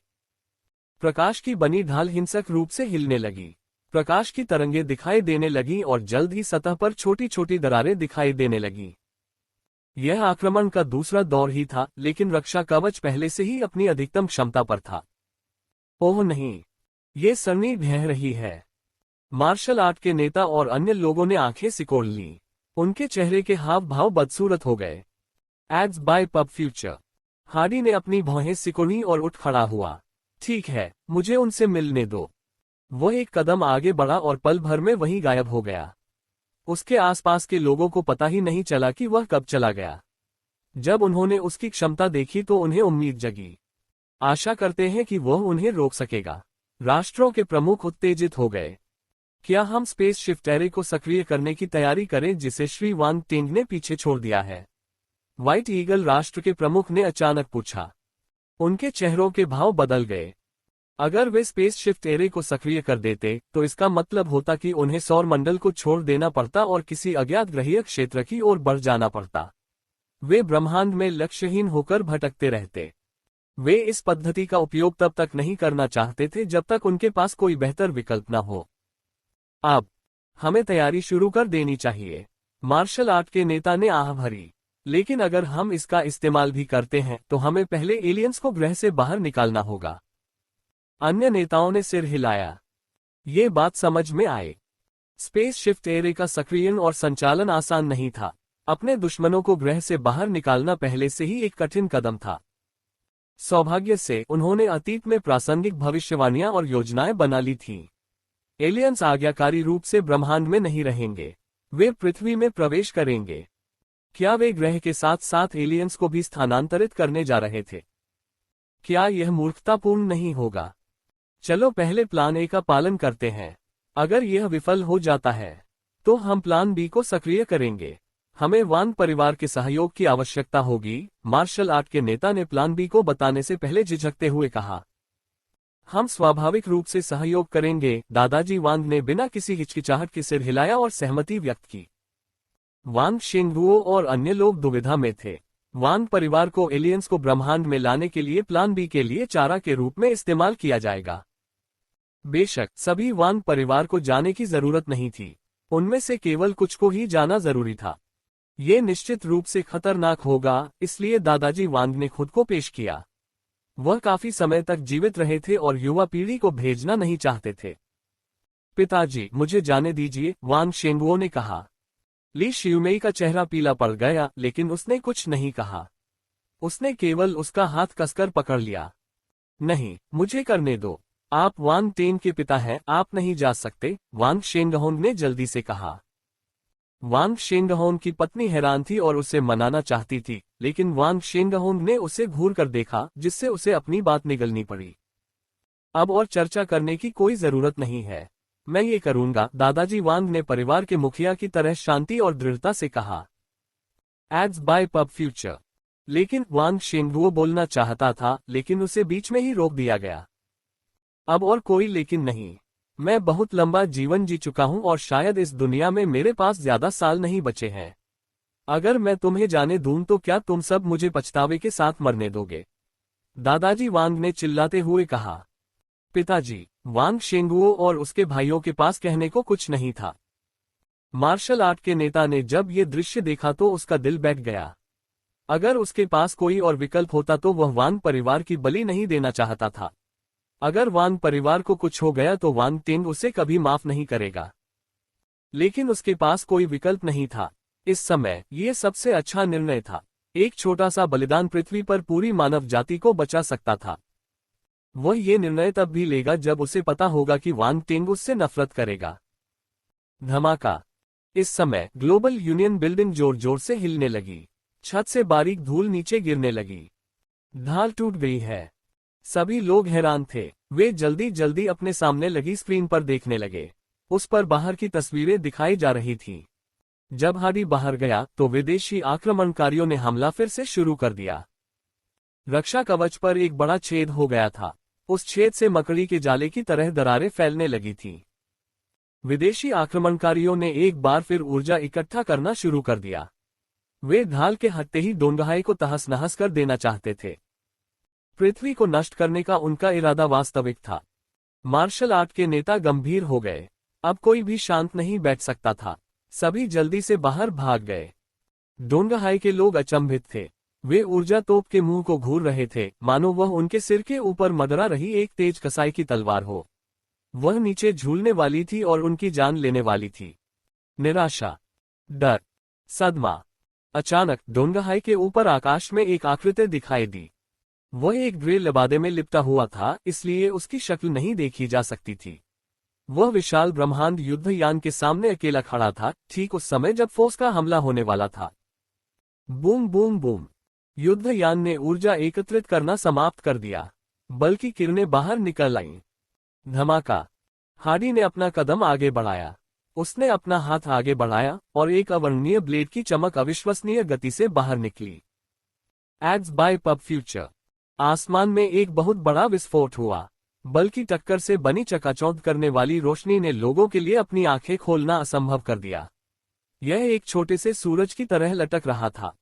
प्रकाश की बनी ढाल हिंसक रूप से हिलने लगी। प्रकाश की तरंगें दिखाई देने लगीं और जल्द ही सतह पर छोटी छोटी दरारें दिखाई देने लगीं। यह आक्रमण का दूसरा दौर ही था, लेकिन रक्षा कवच पहले से ही अपनी अधिकतम क्षमता पर था। ओह नहीं, ये सरनी ढह रही है। मार्शल आर्ट के नेता और अन्य लोगों ने आंखें सिकोड़ लीं। उनके चेहरे के हाव भाव बदसूरत हो गए। Ads bye pub future. Hardy ने अपनी भौहें सिकोड़ी और उठ खड़ा हुआ। ठीक है, मुझे उनसे मिलने दो। वह एक कदम आगे बढ़ा और पल भर में वहीं गायब हो गया। उसके आसपास के लोगों को पता ही नहीं चला कि वह कब चला गया। जब उन्होंने उसकी क्षमता देखी तो उन्हें उम्मीद जगी। आशा करते हैं कि वह उन्हें रोक सकेगा। राष्ट्रों के प्रमुख उत्तेजित हो गए। क्या हम स्पेस शिफ्ट एरे को सक्रिय करने की तैयारी करें जिसे श्री वांग टिंग ने पीछे छोड़ दिया है? व्हाइट ईगल राष्ट्र के प्रमुख ने अचानक पूछा। उनके चेहरों के भाव बदल गए। अगर वे स्पेस शिफ्ट एरे को सक्रिय कर देते तो इसका मतलब होता कि उन्हें सौर मंडल को छोड़ देना पड़ता और किसी अज्ञात ग्रहीय क्षेत्र की ओर बढ़ जाना पड़ता। वे ब्रह्मांड में लक्ष्यहीन होकर भटकते रहते। वे इस पद्धति का उपयोग तब तक नहीं करना चाहते थे जब तक उनके पास कोई बेहतर विकल्प न हो। अब हमें तैयारी शुरू कर देनी चाहिए, मार्शल आर्ट के नेता ने आह भरी। लेकिन अगर हम इसका इस्तेमाल भी करते हैं तो हमें पहले एलियंस को ग्रह से बाहर निकालना होगा। अन्य नेताओं ने सिर हिलाया। ये बात समझ में आए। स्पेस शिफ्ट एरे का सक्रियण और संचालन आसान नहीं था। अपने दुश्मनों को ग्रह से बाहर निकालना पहले से ही एक कठिन कदम था। सौभाग्य से उन्होंने अतीत में प्रासंगिक भविष्यवाणियां और योजनाएं बना ली थीं। एलियंस आज्ञाकारी रूप से ब्रह्मांड में नहीं रहेंगे, वे पृथ्वी में प्रवेश करेंगे। क्या वे ग्रह के साथ साथ एलियंस को भी स्थानांतरित करने जा रहे थे? क्या यह मूर्खतापूर्ण नहीं होगा? चलो पहले प्लान ए का पालन करते हैं। अगर यह विफल हो जाता है तो हम प्लान बी को सक्रिय करेंगे। हमें वांग परिवार के सहयोग की आवश्यकता होगी, मार्शल आर्ट के नेता ने प्लान बी को बताने से पहले झिझकते हुए कहा। हम स्वाभाविक रूप से सहयोग करेंगे, दादाजी वांग ने बिना किसी हिचकिचाहट के सिर हिलाया और सहमति व्यक्त की। वांग शेंगुओ और अन्य लोग दुविधा में थे। वांग परिवार को एलियंस को ब्रह्मांड में लाने के लिए प्लान बी के लिए चारा के रूप में इस्तेमाल किया जाएगा। बेशक सभी वांग परिवार को जाने की जरूरत नहीं थी, उनमें से केवल कुछ को ही जाना जरूरी था। ये निश्चित रूप से खतरनाक होगा, इसलिए दादाजी वांग ने खुद को पेश किया। वह काफी समय तक जीवित रहे थे और युवा पीढ़ी को भेजना नहीं चाहते थे। पिताजी, मुझे जाने दीजिए, वांग शेंगुओ ने कहा। ली शियुमेई का चेहरा पीला पड़ गया, लेकिन उसने कुछ नहीं कहा। उसने केवल उसका हाथ कसकर पकड़ लिया। नहीं, मुझे करने दो। आप वांग टेन के पिता हैं, आप नहीं जा सकते, वांग शेंगहोंग ने जल्दी से कहा। वांग शेंगहोंग की पत्नी हैरान थी और उसे मनाना चाहती थी, लेकिन वांग शेंगहोंग ने उसे घूर कर देखा, जिससे उसे अपनी बात निगलनी पड़ी। अब और चर्चा करने की कोई जरूरत नहीं है, मैं ये करूंगा, दादाजी वांग ने परिवार के मुखिया की तरह शांति और दृढ़ता से कहा। Ads bye pub future. लेकिन वांग शेंगुओ बोलना चाहता था, लेकिन उसे बीच में ही रोक दिया गया। अब और कोई लेकिन नहीं। मैं बहुत लंबा जीवन जी चुका हूं और शायद इस दुनिया में मेरे पास ज्यादा साल नहीं बचे हैं। अगर मैं तुम्हें जाने दूं तो क्या तुम सब मुझे पछतावे के साथ मरने दोगे? दादाजी वांग ने चिल्लाते हुए कहा। पिताजी, वांग शेंगुओ और उसके भाइयों के पास कहने को कुछ नहीं था। मार्शल आर्ट के नेता ने जब ये दृश्य देखा तो उसका दिल बैठ गया। अगर उसके पास कोई और विकल्प होता तो वह वांग परिवार की बलि नहीं देना चाहता था। अगर वांग परिवार को कुछ हो गया तो वांग टिंग उसे कभी माफ नहीं करेगा। लेकिन उसके पास कोई विकल्प नहीं था। इस समय यह सबसे अच्छा निर्णय था। एक छोटा सा बलिदान पृथ्वी पर पूरी मानव जाति को बचा सकता था। वह ये निर्णय तब भी लेगा जब उसे पता होगा कि वांग टिंग उससे नफरत करेगा। धमाका। इस समय ग्लोबल यूनियन बिल्डिंग जोर जोर से हिलने लगी। छत से बारीक धूल नीचे गिरने लगी। ढाल टूट गई है। सभी लोग हैरान थे। वे जल्दी जल्दी अपने सामने लगी स्क्रीन पर देखने लगे। उस पर बाहर की तस्वीरें दिखाई जा रही थीं। जब हार्डी बाहर गया तो विदेशी आक्रमणकारियों ने हमला फिर से शुरू कर दिया। रक्षा कवच पर एक बड़ा छेद हो गया था। उस छेद से मकड़ी के जाले की तरह दरारें फैलने लगी थीं। विदेशी आक्रमणकारियों ने एक बार फिर ऊर्जा इकट्ठा करना शुरू कर दिया। वे ढाल के हटते ही डोंगहाई को तहस नहस कर देना चाहते थे। पृथ्वी को नष्ट करने का उनका इरादा वास्तविक था। मार्शल आर्ट के नेता गंभीर हो गए। अब कोई भी शांत नहीं बैठ सकता था। सभी जल्दी से बाहर भाग गए। डोंगहाई के लोग अचंभित थे। वे ऊर्जा तोप के मुंह को घूर रहे थे, मानो वह उनके सिर के ऊपर मदरा रही एक तेज कसाई की तलवार हो। वह नीचे झूलने वाली थी और उनकी जान लेने वाली थी। निराशा, डर, सदमा। अचानक डोंगहाई के ऊपर आकाश में एक आकृति दिखाई दी। वह एक ग्रे लबादे में लिपटा हुआ था, इसलिए उसकी शक्ल नहीं देखी जा सकती थी। वह विशाल ब्रह्मांड युद्धयान के सामने अकेला खड़ा था, ठीक उस समय जब फोर्स का हमला होने वाला था। Boom boom boom. युद्धयान ने ऊर्जा एकत्रित करना समाप्त कर दिया। बल की किरणें बाहर निकल आईं। धमाका। हार्डी ने अपना कदम आगे बढ़ाया। उसने अपना हाथ आगे बढ़ाया और एक अवर्णनीय ब्लेड की चमक अविश्वसनीय गति से बाहर निकली। Ads bye pub future. आसमान में एक बहुत बड़ा विस्फोट हुआ। बल की टक्कर से बनी चकाचौंध करने वाली रोशनी ने लोगों के लिए अपनी आंखें खोलना असंभव कर दिया। यह एक छोटे से सूरज की तरह लटक रहा था।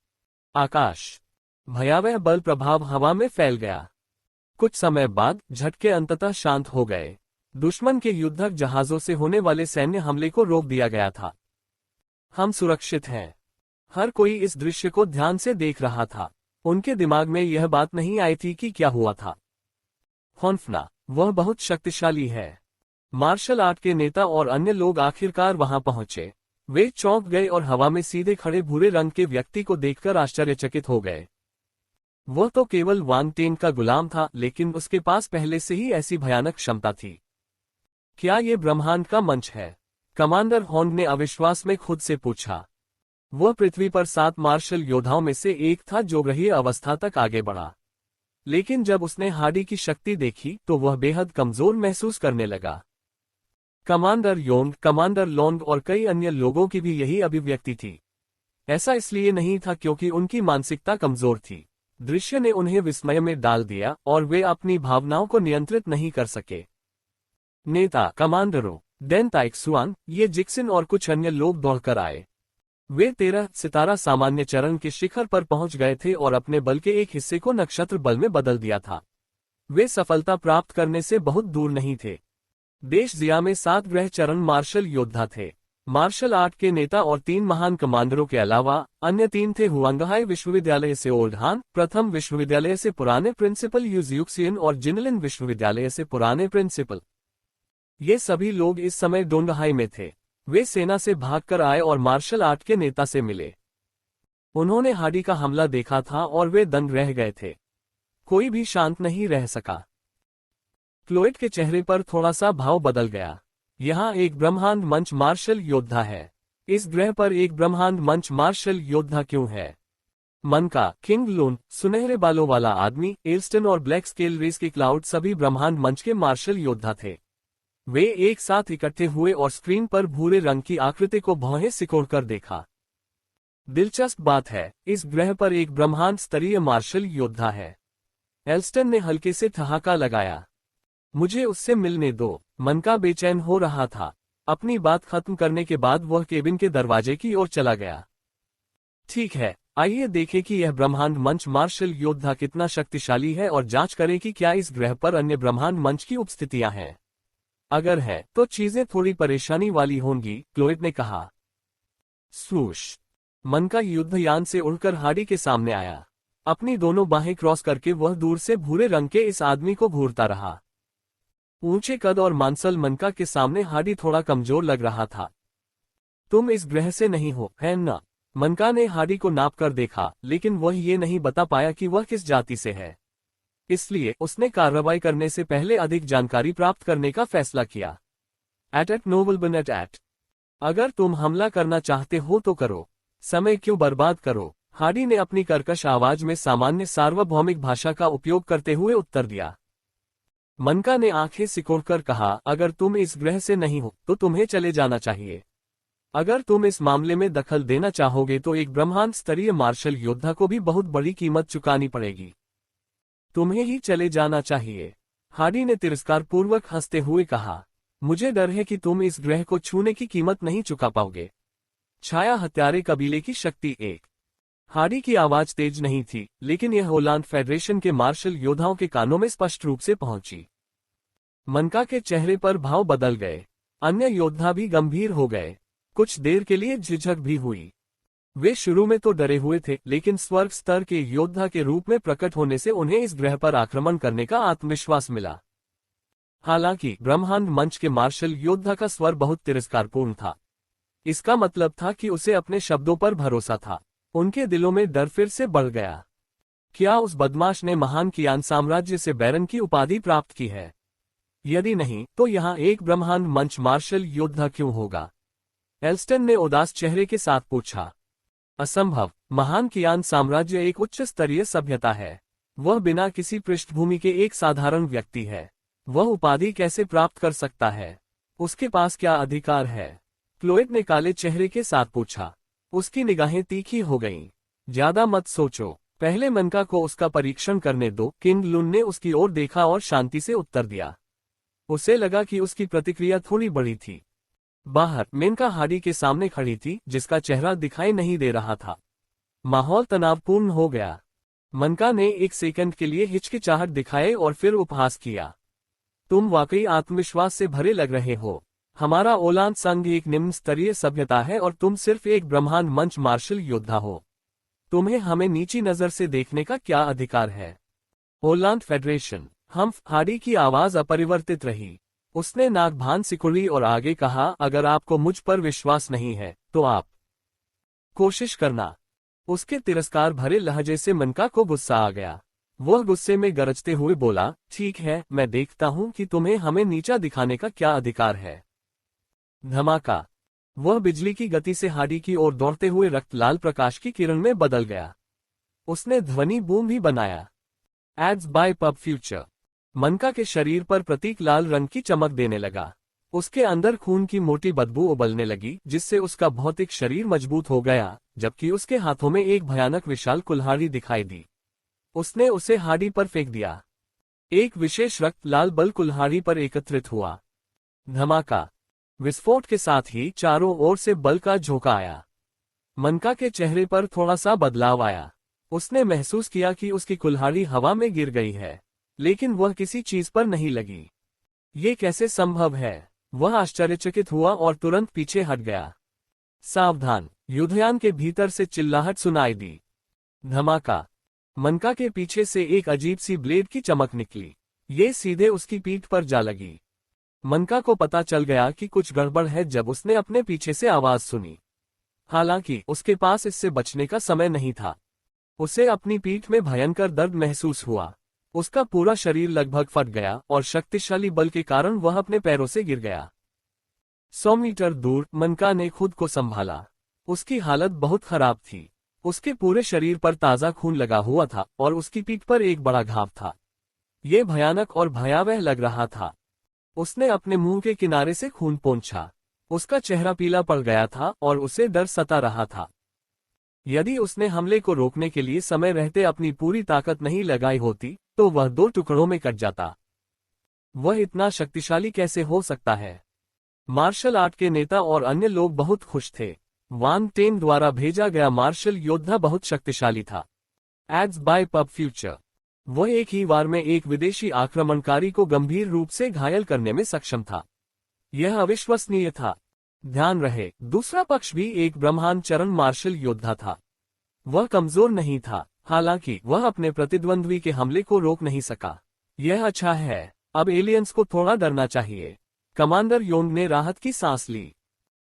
आकाश। भयावह बल प्रभाव हवा में फैल गया। कुछ समय बाद झटके अंततः शांत हो गए। दुश्मन के युद्धक जहाजों से होने वाले सैन्य हमले को रोक दिया गया था। हम सुरक्षित हैं। हर कोई इस दृश्य को ध्यान से देख रहा था। उनके दिमाग में यह बात नहीं आई थी कि क्या हुआ था। हॉन्फना, वह बहुत शक्तिशाली है। मार्शल आर्ट के नेता और अन्य लोग आखिरकार वहां पहुंचे। वे चौंक गए और हवा में सीधे खड़े भूरे रंग के व्यक्ति को देखकर आश्चर्यचकित हो गए। वह तो केवल वांग टेंग का गुलाम था, लेकिन उसके पास पहले से ही ऐसी भयानक क्षमता थी। क्या ये ब्रह्मांड का मंच है? कमांडर होंग ने अविश्वास में खुद से पूछा। वह पृथ्वी पर 7 मार्शल योद्धाओं में से एक था जो ग्रहीय अवस्था तक आगे बढ़ा। लेकिन जब उसने हार्डी की शक्ति देखी तो वह बेहद कमजोर महसूस करने लगा। कमांडर योंग, कमांडर लोंग और कई अन्य लोगों की भी यही अभिव्यक्ति थी। ऐसा इसलिए नहीं था क्योंकि उनकी मानसिकता कमजोर थी। दृश्य ने उन्हें विस्मय में डाल दिया और वे अपनी भावनाओं को नियंत्रित नहीं कर सके। नेता, कमांडरों, डेन ताइक्सुआन, ये जिक्सिन और कुछ अन्य लोग दौड़कर आए। वे 13 सितारा सामान्य चरण के शिखर पर पहुंच गए थे और अपने बल के एक हिस्से को नक्षत्र बल में बदल दिया था। वे सफलता प्राप्त करने से बहुत दूर नहीं थे। देश जिया में 7 ग्रह चरण मार्शल योद्धा थे। मार्शल आर्ट के नेता और 3 महान कमांडरों के अलावा अन्य 3 थे हुआंगहाई विश्वविद्यालय से ओल्ड हान, प्रथम विश्वविद्यालय से पुराने प्रिंसिपल यूजियुक्सियन और जिनलिन विश्वविद्यालय से पुराने प्रिंसिपल। ये सभी लोग इस समय डोंगहाई में थे। वे सेना से भागकर आए और मार्शल आर्ट के नेता से मिले। उन्होंने हार्डी का हमला देखा था और वे दंग रह गए थे। कोई भी शांत नहीं रह सका। क्लोएट के चेहरे पर थोड़ा सा भाव बदल गया। यहाँ एक ब्रह्मांड मंच मार्शल योद्धा है। इस ग्रह पर एक ब्रह्मांड मंच मार्शल योद्धा क्यों है? मन का, किंग लून, सुनहरे बालों वाला आदमी, एल्स्टन और ब्लैक स्केल रेस के क्लाउड सभी ब्रह्मांड मंच के मार्शल योद्धा थे। वे एक साथ इकट्ठे हुए और स्क्रीन पर भूरे रंग की आकृति को भौहें सिकोड़कर देखा। दिलचस्प बात है, इस ग्रह पर एक ब्रह्मांड स्तरीय मार्शल योद्धा है। एल्स्टन ने हल्के से ठहाका लगाया। मुझे उससे मिलने दो। मन का बेचैन हो रहा था। अपनी बात खत्म करने के बाद वह केबिन के दरवाजे की ओर चला गया। ठीक है, आइए देखें कि यह ब्रह्मांड मंच मार्शल योद्धा कितना शक्तिशाली है और जांच करें कि क्या इस ग्रह पर अन्य ब्रह्मांड मंच की उपस्थितियां हैं। अगर है तो चीजें थोड़ी परेशानी वाली होंगी, क्लोएट ने कहा। स्वूश। मन का युद्धयान से उड़कर हार्डी के सामने आया। अपनी दोनों बाहें क्रॉस करके वह दूर से भूरे रंग के इस आदमी को घूरता रहा। ऊंचे कद और मांसल मनका के सामने हार्डी थोड़ा कमजोर लग रहा था। तुम इस ग्रह से नहीं हो, है ना? मनका ने हार्डी को नाप कर देखा, लेकिन वह ये नहीं बता पाया कि वह किस जाति से है। इसलिए उसने कार्रवाई करने से पहले अधिक जानकारी प्राप्त करने का फैसला किया। एट नोबल एट, अगर तुम हमला करना चाहते हो तो करो, समय क्यों बर्बाद करो? हार्डी ने अपनी कर्कश आवाज में सामान्य सार्वभौमिक भाषा का उपयोग करते हुए उत्तर दिया। मनका ने आंखें सिकोड़कर कहा, अगर तुम इस ग्रह से नहीं हो तो तुम्हें चले जाना चाहिए। अगर तुम इस मामले में दखल देना चाहोगे तो एक ब्रह्मांड स्तरीय मार्शल योद्धा को भी बहुत बड़ी कीमत चुकानी पड़ेगी। तुम्हें ही चले जाना चाहिए। हार्डी ने तिरस्कारपूर्वक हंसते हुए कहा, मुझे डर है कि तुम इस ग्रह को छूने की कीमत नहीं चुका पाओगे। छाया हत्यारे कबीले की शक्ति एक। हार्डी की आवाज तेज नहीं थी, लेकिन यह होलांद फेडरेशन के मार्शल योद्धाओं के कानों में स्पष्ट रूप से पहुंची। मनका के चेहरे पर भाव बदल गए। अन्य योद्धा भी गंभीर हो गए। कुछ देर के लिए झिझक भी हुई। वे शुरू में तो डरे हुए थे, लेकिन स्वर्ग स्तर के योद्धा के रूप में प्रकट होने से उन्हें इस ग्रह पर आक्रमण करने का आत्मविश्वास मिला। हालांकि ब्रह्मांड मंच के मार्शल योद्धा का स्वर बहुत तिरस्कारपूर्ण था। इसका मतलब था कि उसे अपने शब्दों पर भरोसा था। उनके दिलों में डर फिर से बढ़ गया। क्या उस बदमाश ने महान कियान साम्राज्य से बैरन की उपाधि प्राप्त की है? यदि नहीं, तो यहाँ एक ब्रह्मांड मंच मार्शल योद्धा क्यों होगा? एल्स्टन ने उदास चेहरे के साथ पूछा। असंभव। महान कियान साम्राज्य एक उच्च स्तरीय सभ्यता है। वह बिना किसी पृष्ठभूमि के एक साधारण व्यक्ति है। वह उपाधि कैसे प्राप्त कर सकता है? उसके पास क्या अधिकार है? क्लोएड ने काले चेहरे के साथ पूछा। उसकी निगाहें तीखी हो गईं। ज्यादा मत सोचो, पहले मनका को उसका परीक्षण करने दो। किंग लुन ने उसकी ओर देखा और शांति से उत्तर दिया। उसे लगा कि उसकी प्रतिक्रिया थोड़ी बड़ी थी। बाहर मेनका हार्डी के सामने खड़ी थी, जिसका चेहरा दिखाई नहीं दे रहा था। माहौल तनावपूर्ण हो गया। मनका ने एक सेकंड के लिए हिचकिचाहट दिखाए और फिर उपहास किया। तुम वाकई आत्मविश्वास से भरे लग रहे हो। हमारा ओलांद संघ एक निम्न स्तरीय सभ्यता है और तुम सिर्फ एक ब्रह्मांड मंच मार्शल योद्धा हो। तुम्हें हमें नीची नजर से देखने का क्या अधिकार है? Hollande federation. हम। हार्डी की आवाज अपरिवर्तित रही। उसने नाक भान सिकुड़ी और आगे कहा, अगर आपको मुझ पर विश्वास नहीं है तो आप कोशिश करना। उसके तिरस्कार भरे लहजे से मनका को गुस्सा आ गया। वह गुस्से में गरजते हुए बोला, ठीक है, मैं देखता हूं कि तुम्हें हमें नीचा दिखाने का क्या अधिकार है। धमाका। वह बिजली की गति से हार्डी की ओर दौड़ते हुए रक्त लाल प्रकाश की किरण में बदल गया। उसने ध्वनि बूम भी बनाया। Ads bye pub future. मनका के शरीर पर प्रतीक लाल रंग की चमक देने लगा। उसके अंदर खून की मोटी बदबू उबलने लगी, जिससे उसका भौतिक शरीर मजबूत हो गया, जबकि उसके हाथों में एक भयानक विशाल कुल्हाड़ी दिखाई दी। उसने उसे हार्डी पर फेंक दिया। एक विशेष रक्त लाल बल कुल्हाड़ी पर एकत्रित हुआ। धमाका। विस्फोट के साथ ही चारों ओर से बल का झोंका आया। मनका के चेहरे पर थोड़ा सा बदलाव आया। उसने महसूस किया कि उसकी कुल्हाड़ी हवा में गिर गई है, लेकिन वह किसी चीज पर नहीं लगी। ये कैसे संभव है? वह आश्चर्यचकित हुआ और तुरंत पीछे हट गया। सावधान। युद्धयान के भीतर से चिल्लाहट सुनाई दी। धमाका। मनका के पीछे से एक अजीब सी ब्लेड की चमक निकली। ये सीधे उसकी पीठ पर जा लगी। मनका को पता चल गया कि कुछ गड़बड़ है जब उसने अपने पीछे से आवाज सुनी। हालांकि उसके पास इससे बचने का समय नहीं था। उसे अपनी पीठ में भयंकर दर्द महसूस हुआ। उसका पूरा शरीर लगभग फट गया और शक्तिशाली बल के कारण वह अपने पैरों से गिर गया। 100 मीटर दूर मनका ने खुद को संभाला। उसकी हालत बहुत खराब थी। उसके पूरे शरीर पर ताजा खून लगा हुआ था और उसकी पीठ पर एक बड़ा घाव था। ये भयानक और भयावह लग रहा था। उसने अपने मुंह के किनारे से खून पोंछा। उसका चेहरा पीला पड़ गया था और उसे डर सता रहा था। यदि उसने हमले को रोकने के लिए समय रहते अपनी पूरी ताकत नहीं लगाई होती, तो वह 2 टुकड़ों में कट जाता। वह इतना शक्तिशाली कैसे हो सकता है? मार्शल आर्ट के नेता और अन्य लोग बहुत खुश थे। वांग टेन द्वारा भेजा गया मार्शल योद्धा बहुत शक्तिशाली था। Ads bye pub future. वह एक ही वार में एक विदेशी आक्रमणकारी को गंभीर रूप से घायल करने में सक्षम था। यह अविश्वसनीय था। ध्यान रहे, दूसरा पक्ष भी एक ब्रह्मांड चरण मार्शल योद्धा था। वह कमजोर नहीं था, हालांकि वह अपने प्रतिद्वंद्वी के हमले को रोक नहीं सका। यह अच्छा है। अब एलियंस को थोड़ा डरना चाहिए। कमांडर योंग ने राहत की सांस ली।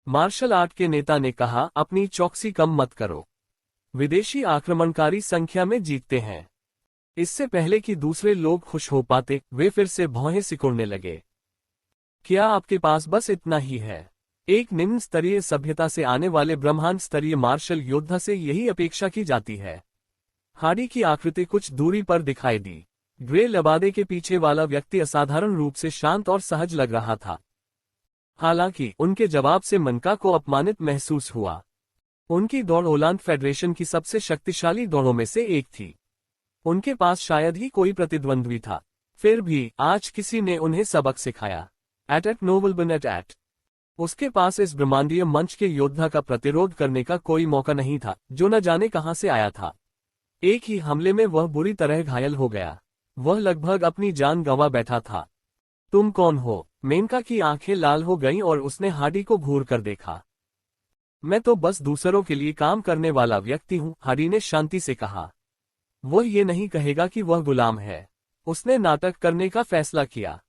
मार्शल आर्ट के नेता ने कहा, अपनी चौकसी कम मत करो। विदेशी आक्रमणकारी संख्या में जीतते हैं। इससे पहले कि दूसरे लोग खुश हो पाते, वे फिर से भौहें सिकुड़ने लगे। क्या आपके पास बस इतना ही है? एक निम्न स्तरीय सभ्यता से आने वाले ब्रह्मांड स्तरीय मार्शल योद्धा से यही अपेक्षा की जाती है। हार्डी की आकृति कुछ दूरी पर दिखाई दी। ग्रे लबादे के पीछे वाला व्यक्ति असाधारण रूप से शांत और सहज लग रहा था। हालांकि उनके जवाब से मनका को अपमानित महसूस हुआ। उनकी दौड़ ओलांद फेडरेशन की सबसे शक्तिशाली दौड़ों में से एक थी। उनके पास शायद ही कोई प्रतिद्वंद्वी था। फिर भी आज किसी ने उन्हें सबक सिखाया। एट नोबल बनेट एट। उसके पास इस ब्रह्मांडीय मंच के योद्धा का प्रतिरोध करने का कोई मौका नहीं था, जो न जाने कहां से आया था। एक ही हमले में वह बुरी तरह घायल हो गया। वह लगभग अपनी जान गंवा बैठा था। तुम कौन हो? मेनका की आंखें लाल हो गईं और उसने हार्डी को घूर कर देखा। मैं तो बस दूसरों के लिए काम करने वाला व्यक्ति हूं, हार्डी ने शांति से कहा। वह ये नहीं कहेगा कि वह गुलाम है। उसने नाटक करने का फैसला किया।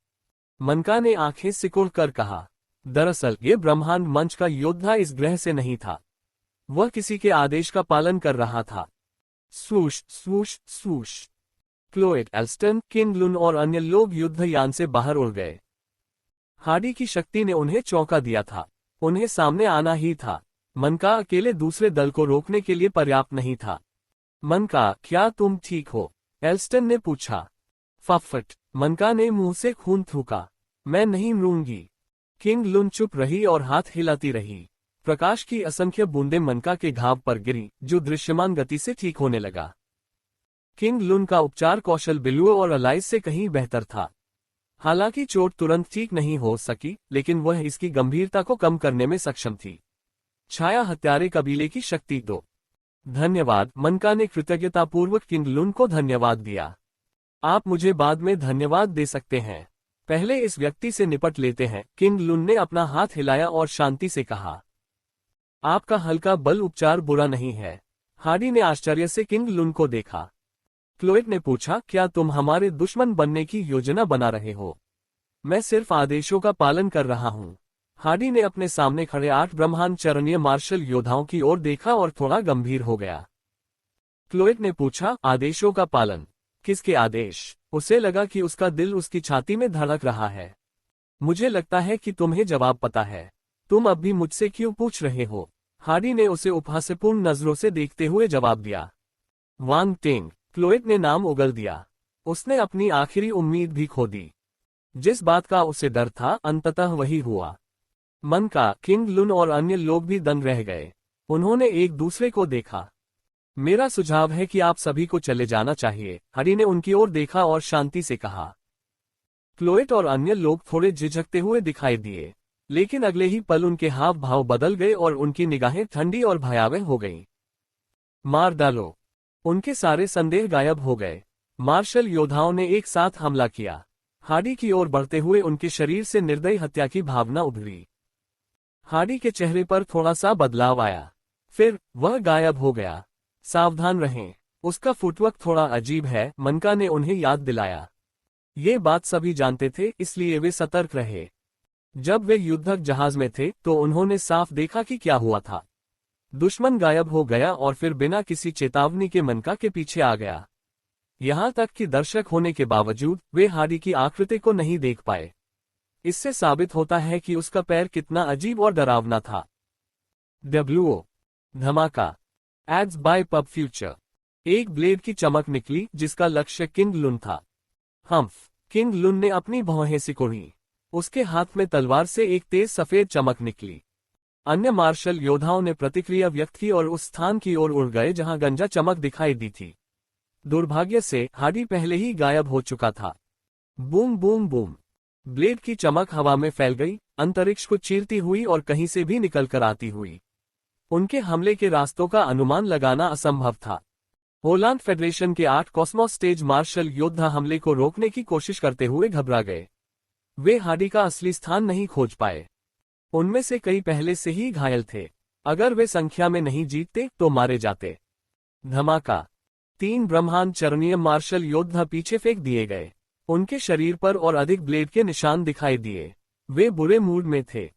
मनका ने आंखें सिकुड़ कर कहा, दरअसल ये ब्रह्मांड मंच का योद्धा इस ग्रह से नहीं था। वह किसी के आदेश का पालन कर रहा था। स्वूश स्वूश स्वूश। क्लोएड, एल्स्टन, किंग लुन और अन्य लोग युद्धयान से बाहर उड़ गए। हार्डी की शक्ति ने उन्हें चौंका दिया था। उन्हें सामने आना ही था। मनका अकेले दूसरे दल को रोकने के लिए पर्याप्त नहीं था। मनका, क्या तुम ठीक हो? एल्स्टन ने पूछा। फफट। मनका ने मुंह से खून थूका। मैं नहीं मरूंगी। किंग लुन चुप रही और हाथ हिलाती रही। प्रकाश की असंख्य बूंदें मनका के घाव पर गिरी, जो दृश्यमान गति से ठीक होने लगा। किंग लुन का उपचार कौशल बिलुओ और अलाइज से कहीं बेहतर था। हालांकि चोट तुरंत ठीक नहीं हो सकी, लेकिन वह इसकी गंभीरता को कम करने में सक्षम थी। छाया हत्यारे कबीले की शक्ति दो। धन्यवाद। मनका ने कृतज्ञतापूर्वक किंग लुन को धन्यवाद दिया। आप मुझे बाद में धन्यवाद दे सकते हैं। पहले इस व्यक्ति से निपट लेते हैं। किंग लुन ने अपना हाथ हिलाया और शांति से कहा, आपका हल्का बल उपचार बुरा नहीं है। हार्डी ने आश्चर्य से किंग लुन को देखा। क्लोएड ने पूछा, क्या तुम हमारे दुश्मन बनने की योजना बना रहे हो? मैं सिर्फ आदेशों का पालन कर रहा हूं। हार्डी ने अपने सामने खड़े 8 ब्रह्मांड चरणीय मार्शल योद्धाओं की ओर देखा और थोड़ा गंभीर हो गया। क्लोएड ने पूछा, आदेशों का पालन? किसके आदेश? उसे लगा कि उसका दिल उसकी छाती में धड़क रहा है। मुझे लगता है कि तुम्हें जवाब पता है। तुम अब भी मुझसे क्यों पूछ रहे हो? हार्डी ने उसे उपहासपूर्ण नजरों से देखते हुए जवाब दिया। वांग टिंग। क्लोएड ने नाम उगल दिया। उसने अपनी आखिरी उम्मीद भी खो दी। जिस बात का उसे डर था, अंततः वही हुआ। मनका, किंग लुन और अन्य लोग भी दंग रह गए। उन्होंने एक दूसरे को देखा। मेरा सुझाव है कि आप सभी को चले जाना चाहिए, हार्डी ने उनकी ओर देखा और शांति से कहा। क्लोएड और अन्य लोग थोड़े झिझकते हुए दिखाई दिए, लेकिन अगले ही पल उनके हाव भाव बदल गए और उनकी निगाहें ठंडी और भयावह हो गईं। मार डालो। उनके सारे संदेह गायब हो गए। मार्शल योद्धाओं ने एक साथ हमला किया। हार्डी की ओर बढ़ते हुए उनके शरीर से निर्दयी हत्या की भावना उभरी। हार्डी के चेहरे पर थोड़ा सा बदलाव आया, फिर वह गायब हो गया। सावधान रहें, उसका फुटवर्क थोड़ा अजीब है, मनका ने उन्हें याद दिलाया। ये बात सभी जानते थे, इसलिए वे सतर्क रहे। जब वे युद्धक जहाज में थे तो उन्होंने साफ देखा कि क्या हुआ था। दुश्मन गायब हो गया और फिर बिना किसी चेतावनी के मनका के पीछे आ गया। यहां तक कि दर्शक होने के बावजूद वे हार्डी की आकृति को नहीं देख पाए। इससे साबित होता है कि उसका पैर कितना अजीब और डरावना था। WO धमाका। Ads bye pub future. एक ब्लेड की चमक निकली जिसका लक्ष्य किंग लुन था। हम्फ। किंग लुन ने अपनी भौहें सिकुड़ी। उसके हाथ में तलवार से एक तेज सफेद चमक निकली। अन्य मार्शल योद्धाओं ने प्रतिक्रिया व्यक्त की और उस स्थान की ओर उड़ गए जहां गंजा चमक दिखाई दी थी। दुर्भाग्य से हार्डी पहले ही गायब हो चुका था। Boom boom boom. ब्लेड की चमक हवा में फैल गई, अंतरिक्ष को चीरती हुई और कहीं से भी निकल कर आती हुई। उनके हमले के रास्तों का अनुमान लगाना असंभव था। ओलांद फेडरेशन के 8 कॉस्मोस स्टेज मार्शल योद्धा हमले को रोकने की कोशिश करते हुए घबरा गए। वे हार्डी का असली स्थान नहीं खोज पाए। उनमें से कई पहले से ही घायल थे। अगर वे संख्या में नहीं जीतते तो मारे जाते। धमाका। 3 ब्रह्मांड चरणीय मार्शल योद्धा पीछे फेंक दिए गए। उनके शरीर पर और अधिक ब्लेड के निशान दिखाई दिए। वे बुरे मूड में थे।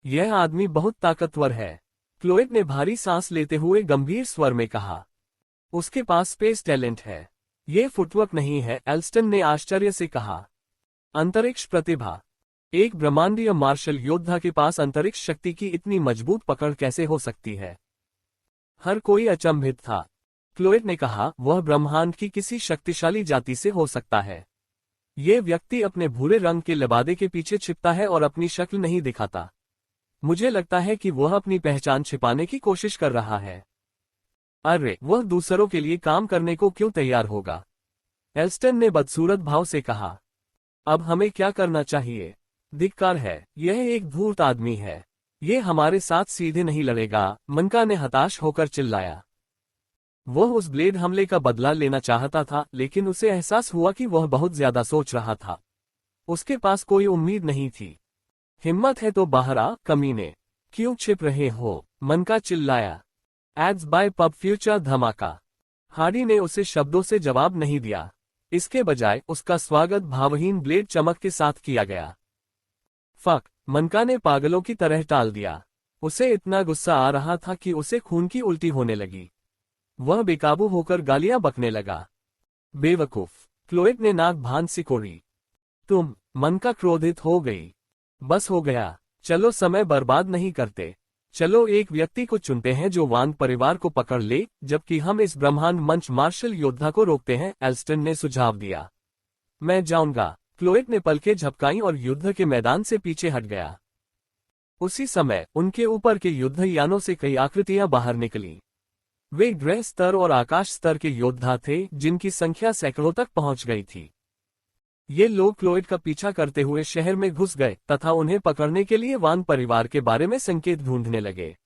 यह आदमी बहुत ताकतवर है। क्लोएट ने भारी सांस लेते हुए गंभीर स्वर में कहा। उसके पास स्पेस टैलेंट है। ये फुटवर्क नहीं है, एल्स्टन ने आश्चर्य से कहा। अंतरिक्ष प्रतिभा। एक ब्रह्मांडीय मार्शल योद्धा के पास अंतरिक्ष शक्ति की इतनी मजबूत पकड़ कैसे हो सकती है? हर कोई अचंभित था। क्लोएट ने कहा, वह ब्रह्मांड की किसी शक्तिशाली जाति से हो सकता है। ये व्यक्ति अपने भूरे रंग के लिबादे के पीछे छिपता है और अपनी शक्ल नहीं दिखाता। मुझे लगता है कि वह अपनी पहचान छिपाने की कोशिश कर रहा है। अरे, वह दूसरों के लिए काम करने को क्यों तैयार होगा? एल्स्टन ने बदसूरत भाव से कहा। अब हमें क्या करना चाहिए? धिक्कार है, यह एक धूर्त आदमी है। ये हमारे साथ सीधे नहीं लड़ेगा, मनका ने हताश होकर चिल्लाया। वह उस ब्लेड हमले का बदला लेना चाहता था, लेकिन उसे एहसास हुआ कि वह बहुत ज्यादा सोच रहा था। उसके पास कोई उम्मीद नहीं थी। हिम्मत है तो बाहर आ, कमीने। क्यों छिप रहे हो? मनका चिल्लाया। एड्स बाय पब फ्यूचर धमाका। हार्डी ने उसे शब्दों से जवाब नहीं दिया। इसके बजाय उसका स्वागत भावहीन ब्लेड चमक के साथ किया गया। फक, मनका ने पागलों की तरह टाल दिया। उसे इतना गुस्सा आ रहा था कि उसे खून की उल्टी होने लगी। वह बेकाबू होकर गालियां बकने लगा। बेवकूफ, क्लोएट ने नाक भान सिकोड़ी। तुम, मनका क्रोधित हो गई। बस हो गया, चलो समय बर्बाद नहीं करते। चलो एक व्यक्ति को चुनते हैं जो वांग परिवार को पकड़ ले, जबकि हम इस ब्रह्मांड मंच मार्शल योद्धा को रोकते हैं, एल्स्टन ने सुझाव दिया। मैं जाऊंगा। क्लोएट ने पलकें झपकाई और युद्ध के मैदान से पीछे हट गया। उसी समय उनके ऊपर के युद्ध यानों से कई आकृतियां बाहर निकली। वे ग्रह स्तर और आकाश स्तर के योद्धा थे, जिनकी संख्या सैकड़ों तक पहुंच गई थी। ये लोग क्लोएट का पीछा करते हुए शहर में घुस गए तथा उन्हें पकड़ने के लिए वांग परिवार के बारे में संकेत ढूंढने लगे।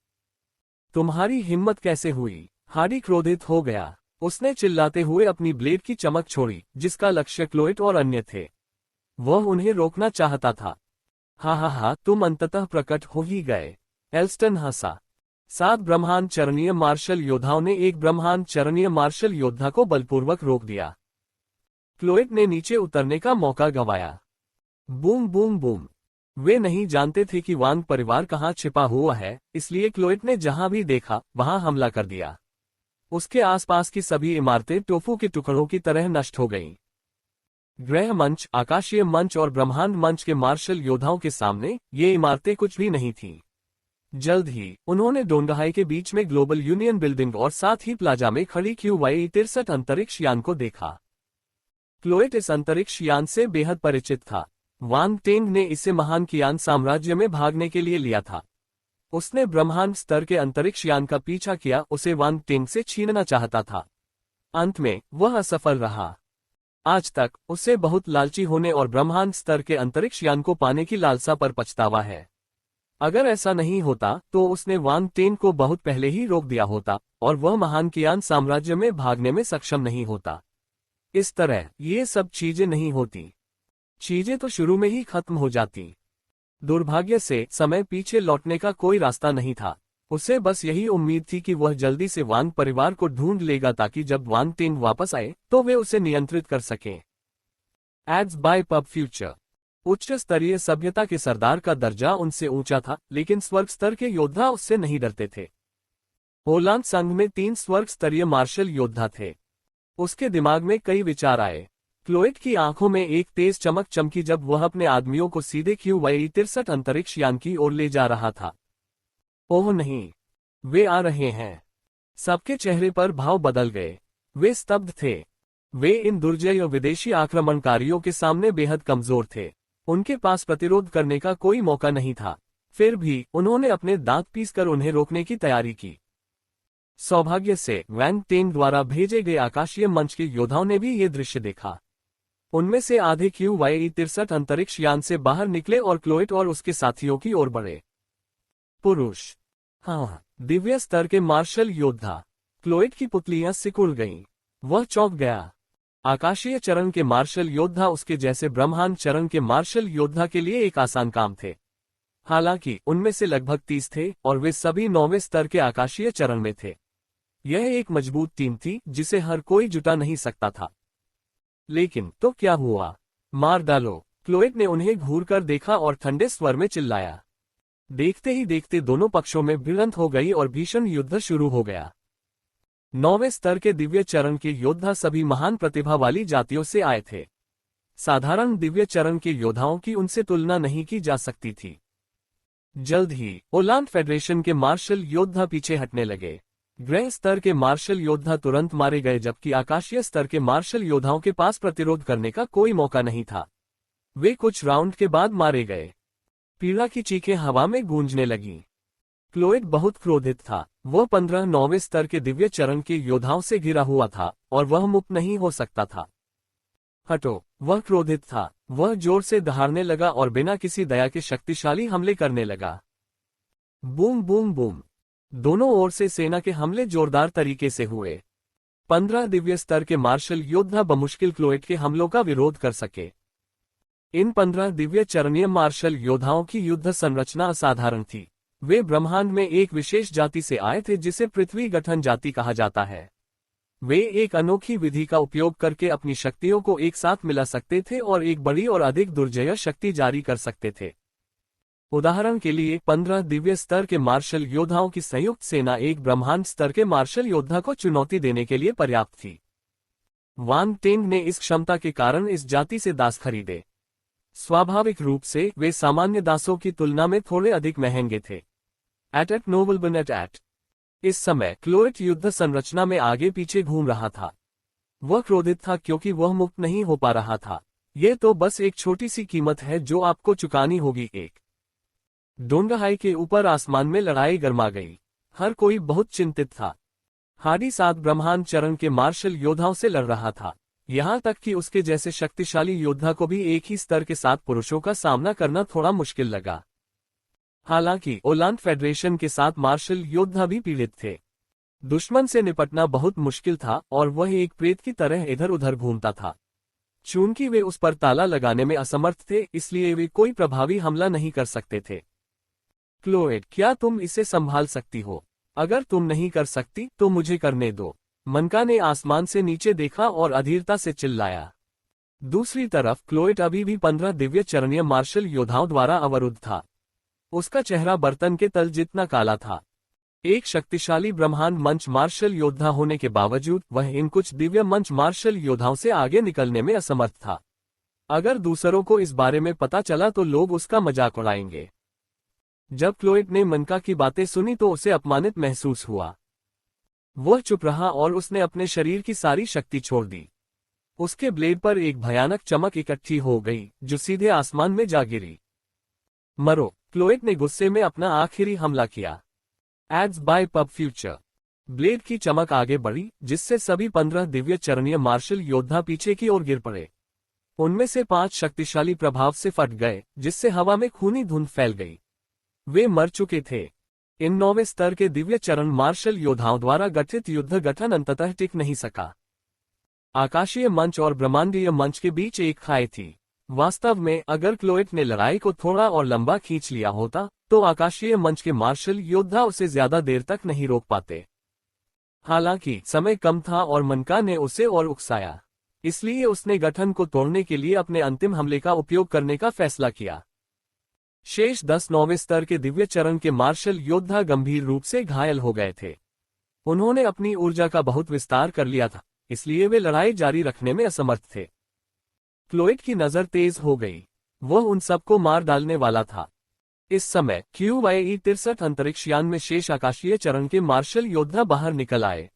तुम्हारी हिम्मत कैसे हुई? हार्डी क्रोधित हो गया। उसने चिल्लाते हुए अपनी ब्लेड की चमक छोड़ी, जिसका लक्ष्य क्लोएट और अन्य थे। वह उन्हें रोकना चाहता था। हा, तुम अंततः प्रकट हो ही गए। एल्स्टन हंसा। 7 ब्रह्मांड चरणीय मार्शल योद्धाओं ने एक ब्रह्मांड चरणीय मार्शल योद्धा को बलपूर्वक रोक दिया। क्लोएट ने नीचे उतरने का मौका गंवाया। Boom boom boom. वे नहीं जानते थे कि वांग परिवार कहाँ छिपा हुआ है, इसलिए क्लोएट ने जहां भी देखा वहां हमला कर दिया। उसके आसपास की सभी इमारतें टोफू के टुकड़ों की तरह नष्ट हो गईं। ग्रह मंच, आकाशीय मंच और ब्रह्मांड मंच के मार्शल योद्धाओं के सामने ये इमारतें कुछ भी नहीं थीं। जल्द ही उन्होंने डोंडहाई के बीच में ग्लोबल यूनियन बिल्डिंग और साथ ही प्लाजा में खड़ी QY-63 अंतरिक्ष यान को देखा। क्लोएट इस अंतरिक्ष यान से बेहद परिचित था। वांग टेंग ने इसे महान कियान साम्राज्य में भागने के लिए लिया था। उसने ब्रह्मांड स्तर के अंतरिक्ष यान का पीछा किया, उसे वांग टेंग से छीनना चाहता था। अंत में वह असफल रहा। आज तक उसे बहुत लालची होने और ब्रह्मांड स्तर के अंतरिक्ष यान को पाने की लालसा पर पछतावा है। अगर ऐसा नहीं होता तो उसने वांग टेन को बहुत पहले ही रोक दिया होता और वह महान कियान साम्राज्य में भागने में सक्षम नहीं होता। इस तरह ये सब चीजें नहीं होती। चीजें तो शुरू में ही खत्म हो जाती। दुर्भाग्य से समय पीछे लौटने का कोई रास्ता नहीं था। उसे बस यही उम्मीद थी कि वह जल्दी से वांग परिवार को ढूंढ लेगा ताकि जब वांग टेंग वापस आए तो वे उसे नियंत्रित कर सकें। Ads bye pub future. उच्च स्तरीय सभ्यता के सरदार का दर्जा उनसे ऊंचा था, लेकिन स्वर्ग स्तर के योद्धा उससे नहीं डरते थे। होलांद संघ में 3 स्वर्ग स्तरीय मार्शल योद्धा थे। उसके दिमाग में कई विचार आए। क्लोएट की आंखों में एक तेज चमक चमकी जब वह अपने आदमियों को सीधे QY-63 अंतरिक्ष यान की ओर ले जा रहा था। ओह नहीं, वे आ रहे हैं। सबके चेहरे पर भाव बदल गए। वे स्तब्ध थे। वे इन दुर्जय विदेशी आक्रमणकारियों के सामने बेहद कमजोर थे। उनके पास प्रतिरोध करने का कोई मौका नहीं था। फिर भी उन्होंने अपने दांत पीसकर उन्हें रोकने की तैयारी की। सौभाग्य से वांग टेंग द्वारा भेजे गए आकाशीय मंच के योद्धाओं ने भी ये दृश्य देखा। उनमें से आधे QY-63 अंतरिक्ष यान से बाहर निकले और क्लोएट और उसके साथियों की ओर बढ़े। पुरुष। हाँ, दिव्य स्तर के मार्शल योद्धा। क्लोएट की पुतलियां सिकुड़ गईं। वह चौंक गया। आकाशीय चरण के मार्शल योद्धा उसके जैसे ब्रह्मांड चरण के मार्शल योद्धा के लिए एक आसान काम थे। हालांकि उनमें से लगभग 30 थे और वे सभी 9वें स्तर के आकाशीय चरण में थे। यह एक मजबूत टीम थी जिसे हर कोई जुटा नहीं सकता था। लेकिन तो क्या हुआ? मार डालो। क्लोएट ने उन्हें घूरकर देखा और ठंडे स्वर में चिल्लाया। देखते ही देखते दोनों पक्षों में भिड़ंत हो गई और भीषण युद्ध शुरू हो गया। 9वें स्तर के दिव्य चरण के योद्धा सभी महान प्रतिभा वाली जातियों से आए थे। साधारण दिव्य चरण के योद्धाओं की उनसे तुलना नहीं की जा सकती थी। जल्द ही ओलांड फेडरेशन के मार्शल योद्धा पीछे हटने लगे। ग्रह स्तर के मार्शल योद्धा तुरंत मारे गए, जबकि आकाशीय स्तर के मार्शल योद्धाओं के पास प्रतिरोध करने का कोई मौका नहीं था। वे कुछ राउंड के बाद मारे गए। पीड़ा की चीखें हवा में गूंजने लगीं। क्लोएड बहुत क्रोधित था। वह 9वें स्तर के दिव्य चरण के योद्धाओं से घिरा हुआ था और वह मुक्त नहीं हो सकता था। हटो! वह क्रोधित था। वह जोर से दहाड़ने लगा और बिना किसी दया के शक्तिशाली हमले करने लगा। Boom boom boom! दोनों ओर से सेना के हमले जोरदार तरीके से हुए। 15 दिव्य स्तर के मार्शल योद्धा बमुश्किल क्लोएड के हमलों का विरोध कर सके। इन 15 दिव्य चरणीय मार्शल योद्धाओं की युद्ध संरचना असाधारण थी। वे ब्रह्मांड में एक विशेष जाति से आए थे जिसे पृथ्वी गठन जाति कहा जाता है। वे एक अनोखी विधि का उपयोग करके अपनी शक्तियों को एक साथ मिला सकते थे और एक बड़ी और अधिक दुर्जय शक्ति जारी कर सकते थे। उदाहरण के लिए 15 दिव्य स्तर के मार्शल योद्धाओं की संयुक्त सेना एक ब्रह्मांड स्तर के मार्शल योद्धा को चुनौती देने के लिए पर्याप्त थी। वांग टेंग ने इस क्षमता के कारण इस जाति से दास खरीदे। स्वाभाविक रूप से वे सामान्य दासों की तुलना में थोड़े अधिक महंगे थे। एट नोबल एट इस समय क्लोएड युद्ध संरचना में आगे पीछे घूम रहा था। वह क्रोधित था क्योंकि वह मुक्त नहीं हो पा रहा था। यह तो बस एक छोटी सी कीमत है जो आपको चुकानी होगी। एक डोंगहाई के ऊपर आसमान में लड़ाई गरमा गई। हर कोई बहुत चिंतित था। हार्डी 7 ब्रह्मांड चरण के मार्शल योद्धाओं से लड़ रहा था। यहां तक कि उसके जैसे शक्तिशाली योद्धा को भी एक ही स्तर के 7 पुरुषों का सामना करना थोड़ा मुश्किल लगा। हालांकि ओलांड फेडरेशन के 7 मार्शल योद्धा भी पीड़ित थे। दुश्मन से निपटना बहुत मुश्किल था और वह एक प्रेत की तरह इधर उधर घूमता था। चूंकि वे उस पर ताला लगाने में असमर्थ थे, इसलिए वे कोई प्रभावी हमला नहीं कर सकते थे। क्लोएड, क्या तुम इसे संभाल सकती हो? अगर तुम नहीं कर सकती तो मुझे करने दो। मनका ने आसमान से नीचे देखा और अधीरता से चिल्लाया। दूसरी तरफ क्लोएड अभी भी 15 दिव्य चरणीय मार्शल योद्धाओं द्वारा अवरुद्ध था। उसका चेहरा बर्तन के तल जितना काला था। एक शक्तिशाली ब्रह्मांड मंच मार्शल योद्धा होने के बावजूद वह इन कुछ दिव्य मंच मार्शल योद्धाओं से आगे निकलने में असमर्थ था। अगर दूसरों को इस बारे में पता चला तो लोग उसका मजाक उड़ाएंगे। जब क्लोएड ने मनका की बातें सुनी तो उसे अपमानित महसूस हुआ। वह चुप रहा और उसने अपने शरीर की सारी शक्ति छोड़ दी। उसके ब्लेड पर एक भयानक चमक इकट्ठी हो गई जो सीधे आसमान में जा गिरी। मरो! क्लोएड ने गुस्से में अपना आखिरी हमला किया। Ads bye pub future. Blade की चमक आगे बढ़ी, जिससे सभी 15 दिव्य चरणीय मार्शल योद्धा पीछे की ओर गिर पड़े। उनमें से 5 शक्तिशाली प्रभाव से फट गए, जिससे हवा में खूनी धुंध फैल गई। वे मर चुके थे। इन 9वें स्तर के दिव्य चरण मार्शल योद्धाओं द्वारा गठित युद्ध गठन अंततः टिक नहीं सका। आकाशीय मंच और ब्रह्मांडीय मंच के बीच एक खाई थी। वास्तव में अगर क्लोएड ने लड़ाई को थोड़ा और लंबा खींच लिया होता तो आकाशीय मंच के मार्शल योद्धा उसे ज्यादा देर तक नहीं रोक पाते। हालांकि समय कम था और मनका ने उसे और उकसाया, इसलिए उसने गठन को तोड़ने के लिए अपने अंतिम हमले का उपयोग करने का फैसला किया। शेष 10 9वें स्तर के दिव्य चरण के मार्शल योद्धा गंभीर रूप से घायल हो गए थे। उन्होंने अपनी ऊर्जा का बहुत विस्तार कर लिया था, इसलिए वे लड़ाई जारी रखने में असमर्थ थे। क्लोएड की नजर तेज हो गई। वह उन सबको मार डालने वाला था। इस समय QYE 63 अंतरिक्षयान में शेष आकाशीय चरण के मार्शल योद्धा बाहर निकल आए।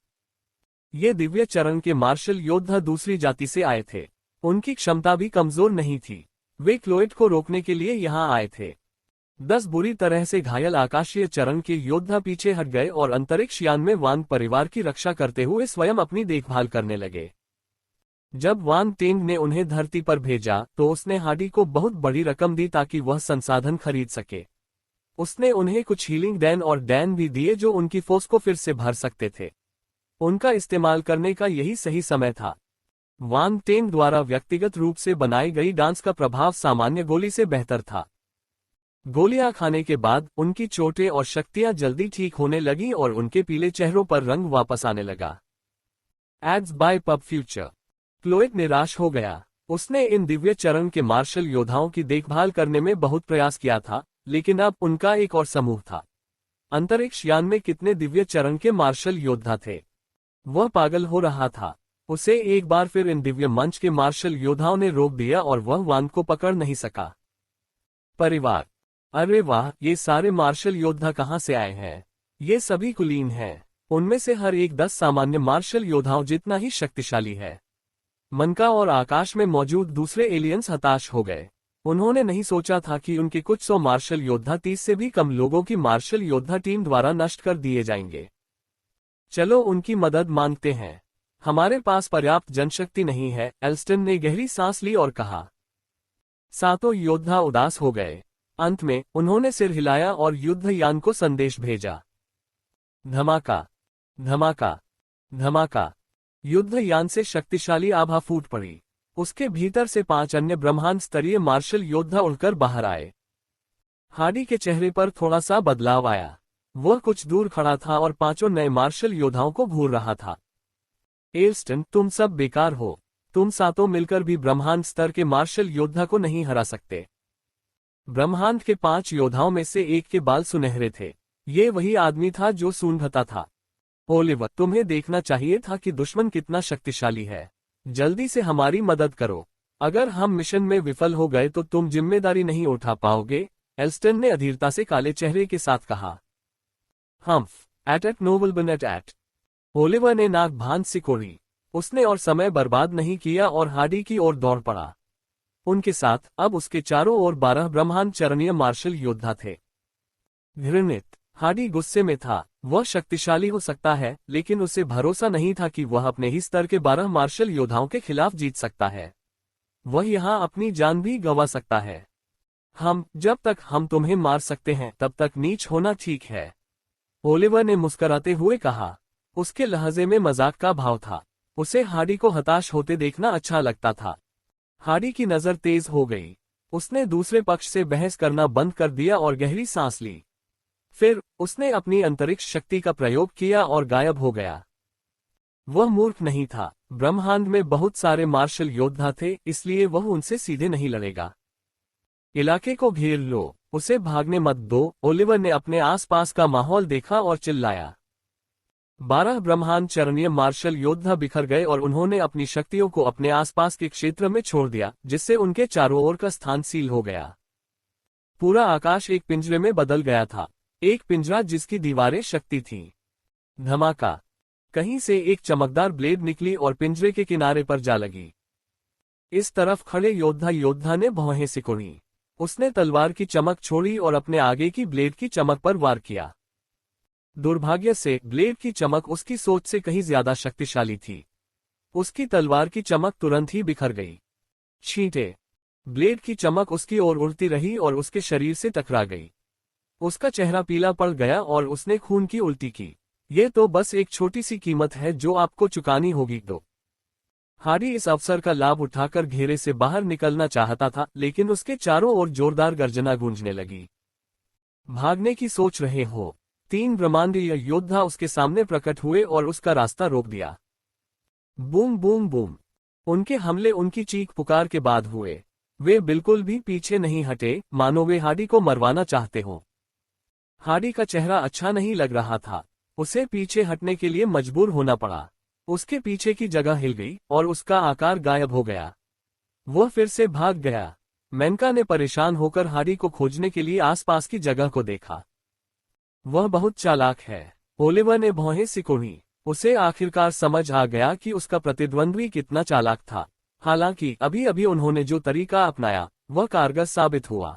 ये दिव्य चरण के मार्शल योद्धा दूसरी जाति से आए थे। उनकी क्षमता भी कमजोर नहीं थी। वे क्लोएड को रोकने के लिए यहां आए थे। 10 बुरी तरह से घायल आकाशीय चरण के योद्धा पीछे हट गए और अंतरिक्षयान में वांग परिवार की रक्षा करते हुए स्वयं अपनी देखभाल करने लगे। जब वांग टेंग ने उन्हें धरती पर भेजा तो उसने हार्डी को बहुत बड़ी रकम दी ताकि वह संसाधन खरीद सके। उसने उन्हें कुछ हीलिंग डैन और डैन भी दिए जो उनकी फोर्स को फिर से भर सकते थे। उनका इस्तेमाल करने का यही सही समय था। वांग टेंग द्वारा व्यक्तिगत रूप से बनाई गई डांस का प्रभाव सामान्य गोली से बेहतर था। गोलियां खाने के बाद उनकी चोटें और शक्तियां जल्दी ठीक होने लगीं और उनके पीले चेहरों पर रंग वापस आने लगा। एड्स बाय पब फ्यूचर। क्लोएड निराश हो गया। उसने इन दिव्य चरण के मार्शल योद्धाओं की देखभाल करने में बहुत प्रयास किया था, लेकिन अब उनका एक और समूह था। अंतरिक्ष यान में कितने दिव्य चरण के मार्शल योद्धा थे। वह पागल हो रहा था। उसे एक बार फिर इन दिव्य मंच के मार्शल योद्धाओं ने रोक दिया और वह वान को पकड़ नहीं सका। परिवार। अरे वाह, ये सारे मार्शल योद्धा कहाँ से आए हैं? ये सभी कुलीन हैं। उनमें से हर एक 10 सामान्य मार्शल योद्धाओं जितना ही शक्तिशाली है। मनका और आकाश में मौजूद दूसरे एलियंस हताश हो गए। उन्होंने नहीं सोचा था कि उनके कुछ 100 मार्शल योद्धा 30 से भी कम लोगों की मार्शल योद्धा टीम द्वारा नष्ट कर दिए जाएंगे। चलो उनकी मदद मांगते हैं। हमारे पास पर्याप्त जनशक्ति नहीं है। एल्स्टन ने गहरी सांस ली और कहा। सातों योद्धा उदास हो गए। अंत में उन्होंने सिर हिलाया और युद्धयान को संदेश भेजा। धमाका, धमाका, धमाका। युद्धयान से शक्तिशाली आभा फूट पड़ी। उसके भीतर से 5 अन्य ब्रह्मांड स्तरीय मार्शल योद्धा उड़कर बाहर आए। हार्डी के चेहरे पर थोड़ा सा बदलाव आया। वह कुछ दूर खड़ा था और 5 नए मार्शल योद्धाओं को घूर रहा था। एल्स्टन, तुम सब बेकार हो। तुम सातों मिलकर भी ब्रह्मांड स्तर के मार्शल योद्धा को नहीं हरा सकते। ब्रह्मांड के 5 योद्धाओं में से एक के बाल सुनहरे थे। ये वही आदमी था जो सूंघता था। ओलिवर, तुम्हें देखना चाहिए था कि दुश्मन कितना शक्तिशाली है। जल्दी से हमारी मदद करो। अगर हम मिशन में विफल हो गए तो तुम जिम्मेदारी नहीं उठा पाओगे। एल्स्टन ने अधीरता से काले चेहरे के साथ कहा। हम्फ, एट नोबल बनेट एट। ओलिवर ने नाक भांज सिकोड़ी। उसने और समय बर्बाद नहीं किया और हार्डी की ओर दौड़ पड़ा। उनके साथ अब उसके चारों ओर 12 ब्रह्मांड चरणीय मार्शल योद्धा थे। घृणित। हार्डी गुस्से में था। वह शक्तिशाली हो सकता है, लेकिन उसे भरोसा नहीं था कि वह अपने ही स्तर के 12 मार्शल योद्धाओं के खिलाफ जीत सकता है। वह यहां अपनी जान भी गंवा सकता है। जब तक हम तुम्हें मार सकते हैं तब तक नीच होना ठीक है, ओलिवर ने मुस्कुराते हुए कहा। उसके लहजे में मजाक का भाव था। उसे हार्डी को हताश होते देखना अच्छा लगता था। हार्डी की नजर तेज हो गई। उसने दूसरे पक्ष से बहस करना बंद कर दिया और गहरी सांस ली। फिर उसने अपनी अंतरिक्ष शक्ति का प्रयोग किया और गायब हो गया। वह मूर्ख नहीं था। ब्रह्मांड में बहुत सारे मार्शल योद्धा थे, इसलिए वह उनसे सीधे नहीं लड़ेगा। इलाके को घेर लो, उसे भागने मत दो। ओलिवर ने अपने आसपास का माहौल देखा और चिल्लाया। 12 ब्रह्मांड चरणीय मार्शल योद्धा बिखर गए और उन्होंने अपनी शक्तियों को अपने आसपास के क्षेत्र में छोड़ दिया, जिससे उनके चारों ओर का स्थान सील हो गया। पूरा आकाश एक पिंजरे में बदल गया था। एक पिंजरा जिसकी दीवारें शक्ति थीं। धमाका। कहीं से एक चमकदार ब्लेड निकली और पिंजरे के किनारे पर जा लगी। इस तरफ खड़े योद्धा ने भौहें सिकोड़ी। उसने तलवार की चमक छोड़ी और अपने आगे की ब्लेड की चमक पर वार किया। दुर्भाग्य से ब्लेड की चमक उसकी सोच से कहीं ज्यादा शक्तिशाली थी। उसकी तलवार की चमक तुरंत ही बिखर गई। छींटे। ब्लेड की चमक उसकी ओर उड़ती रही और उसके शरीर से टकरा गई। उसका चेहरा पीला पड़ गया और उसने खून की उल्टी की। ये तो बस एक छोटी सी कीमत है जो आपको चुकानी होगी। तो हार्डी इस अवसर का लाभ उठाकर घेरे से बाहर निकलना चाहता था, लेकिन उसके चारों ओर जोरदार गर्जना गूंजने लगी। भागने की सोच रहे हो? 3 ब्रह्मांडीय योद्धा उसके सामने प्रकट हुए और उसका रास्ता रोक दिया। Boom boom boom. उनके हमले उनकी चीख पुकार के बाद हुए। वे बिल्कुल भी पीछे नहीं हटे, मानो वे हार्डी को मरवाना चाहते हो। हार्डी का चेहरा अच्छा नहीं लग रहा था। उसे पीछे हटने के लिए मजबूर होना पड़ा। उसके पीछे की जगह हिल गई और उसका आकार गायब हो गया। वह फिर से भाग गया। मेनका ने परेशान होकर हार्डी को खोजने के लिए आसपास की जगह को देखा। वह बहुत चालाक है, ओलिवर ने भौहें सिकोड़ी। उसे आखिरकार समझ आ गया कि उसका प्रतिद्वंद्वी कितना चालाक था। हालांकि अभी अभी उन्होंने जो तरीका अपनाया वह कारगर साबित हुआ।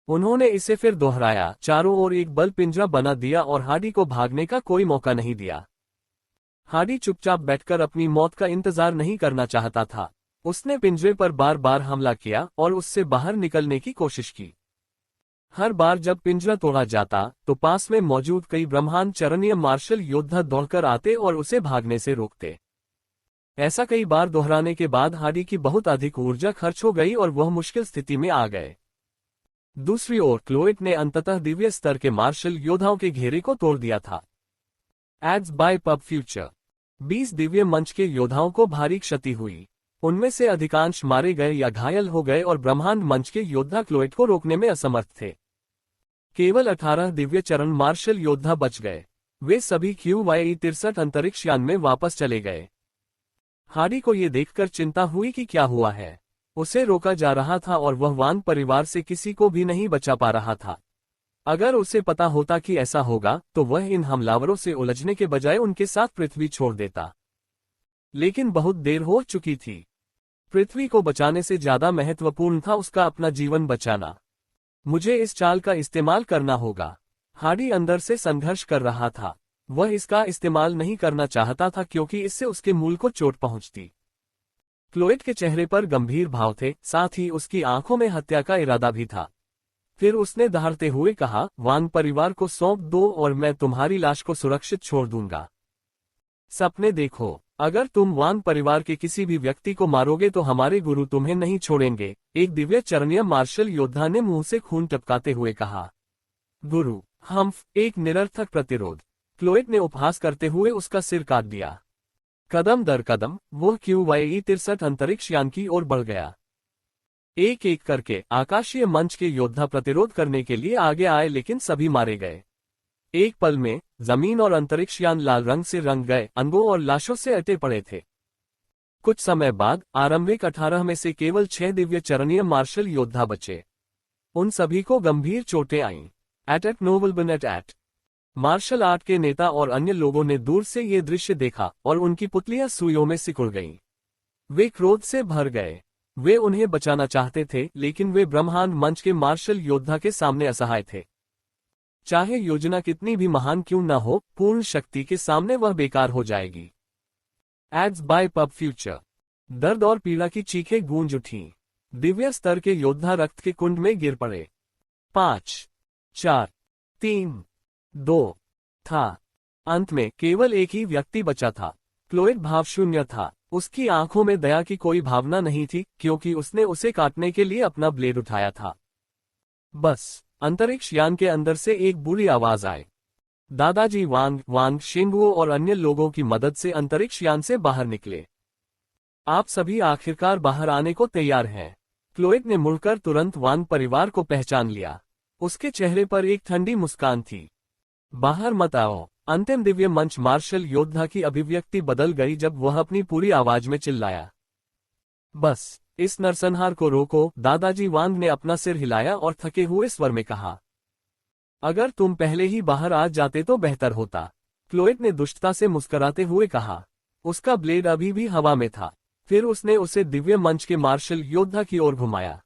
उन्होंने इसे फिर दोहराया, चारों ओर एक बल पिंजरा बना दिया और हार्डी को भागने का कोई मौका नहीं दिया। हार्डी चुपचाप बैठकर अपनी मौत का इंतजार नहीं करना चाहता था। उसने पिंजरे पर बार बार हमला किया और उससे बाहर निकलने की कोशिश की। हर बार जब पिंजरा तोड़ा जाता तो पास में मौजूद कई ब्रह्मांड चरणीय मार्शल योद्धा दौड़कर आते और उसे भागने से रोकते। ऐसा कई बार दोहराने के बाद हार्डी की बहुत अधिक ऊर्जा खर्च हो गई और वह मुश्किल स्थिति में आ गए। दूसरी ओर क्लोएट ने अंततः दिव्य स्तर के मार्शल योद्धाओं के घेरे को तोड़ दिया था। Ads bye pub future. 20 Divya मंच के योद्धाओं को भारी क्षति हुई। उनमें से अधिकांश मारे गए या घायल हो गए और ब्रह्मांड मंच के योद्धा क्लोएट को रोकने में असमर्थ थे। केवल 18 दिव्य चरण मार्शल योद्धा बच गए। वे सभी QYE-63 अंतरिक्ष यान में वापस चले गए। हार्डी को ये देखकर चिंता हुई कि क्या हुआ है। उसे रोका जा रहा था और वह वान परिवार से किसी को भी नहीं बचा पा रहा था। अगर उसे पता होता कि ऐसा होगा तो वह इन हमलावरों से उलझने के बजाय उनके साथ पृथ्वी छोड़ देता। लेकिन बहुत देर हो चुकी थी। पृथ्वी को बचाने से ज्यादा महत्वपूर्ण था उसका अपना जीवन बचाना। मुझे इस चाल का इस्तेमाल करना होगा। हार्डी अंदर से संघर्ष कर रहा था। वह इसका इस्तेमाल नहीं करना चाहता था क्योंकि इससे उसके मूल को चोट पहुंचती। क्लोएट के चेहरे पर गंभीर भाव थे, साथ ही उसकी आंखों में हत्या का इरादा भी था। फिर उसने दहाड़ते हुए कहा, वान परिवार को सौंप दो और मैं तुम्हारी लाश को सुरक्षित छोड़ दूंगा। सपने देखो, अगर तुम वान परिवार के किसी भी व्यक्ति को मारोगे तो हमारे गुरु तुम्हें नहीं छोड़ेंगे, एक दिव्य चरणीय मार्शल योद्धा ने मुंह से खून टपकाते हुए कहा। गुरु, हम्फ, एक निरर्थक प्रतिरोध। क्लोएट ने उपहास करते हुए उसका सिर काट दिया। कदम दर कदम वो QYE-63 अंतरिक्ष यान की ओर बढ़ गया। एक एक करके आकाशीय मंच के योद्धा प्रतिरोध करने के लिए आगे आए, लेकिन सभी मारे गए। एक पल में जमीन और अंतरिक्ष यान लाल रंग से रंग गए, अंगों और लाशों से अटे पड़े थे। कुछ समय बाद आरंभिक 18 में से केवल 6 दिव्य चरणीय मार्शल योद्धा बचे। उन सभी को गंभीर चोटें आईं। एट नोबल बनेट एट मार्शल आर्ट के नेता और अन्य लोगों ने दूर से ये दृश्य देखा और उनकी पुतलियां सुइयों में सिकुड़ गईं। वे क्रोध से भर गए। वे उन्हें बचाना चाहते थे, लेकिन वे ब्रह्मांड मंच के मार्शल योद्धा के सामने असहाय थे। चाहे योजना कितनी भी महान क्यों न हो, पूर्ण शक्ति के सामने वह बेकार हो जाएगी। Ads bye pub future. दर्द और पीड़ा की चीखें गूंज उठीं। दिव्य स्तर के योद्धा रक्त के कुंड में गिर पड़े। 5, 4, 3, 2 था। अंत में केवल एक ही व्यक्ति बचा था। क्लोएट भावशून्य था। उसकी आंखों में दया की कोई भावना नहीं थी, क्योंकि उसने उसे काटने के लिए अपना ब्लेड उठाया था। बस अंतरिक्ष यान के अंदर से एक बुरी आवाज आई। दादाजी वांग शेंगुओ और अन्य लोगों की मदद से अंतरिक्ष यान से बाहर निकले। आप सभी आखिरकार बाहर आने को तैयार हैं। क्लोएट ने मुड़कर तुरंत वान परिवार को पहचान लिया। उसके चेहरे पर एक ठंडी मुस्कान थी। बाहर मत आओ। अंतिम दिव्य मंच मार्शल योद्धा की अभिव्यक्ति बदल गई जब वह अपनी पूरी आवाज में चिल्लाया, बस इस नरसंहार को रोको। दादाजी वांग ने अपना सिर हिलाया और थके हुए स्वर में कहा, अगर तुम पहले ही बाहर आ जाते तो बेहतर होता। क्लोएट ने दुष्टता से मुस्कुराते हुए कहा। उसका ब्लेड अभी भी हवा में था। फिर उसने उसे दिव्य मंच के मार्शल योद्धा की ओर घुमाया।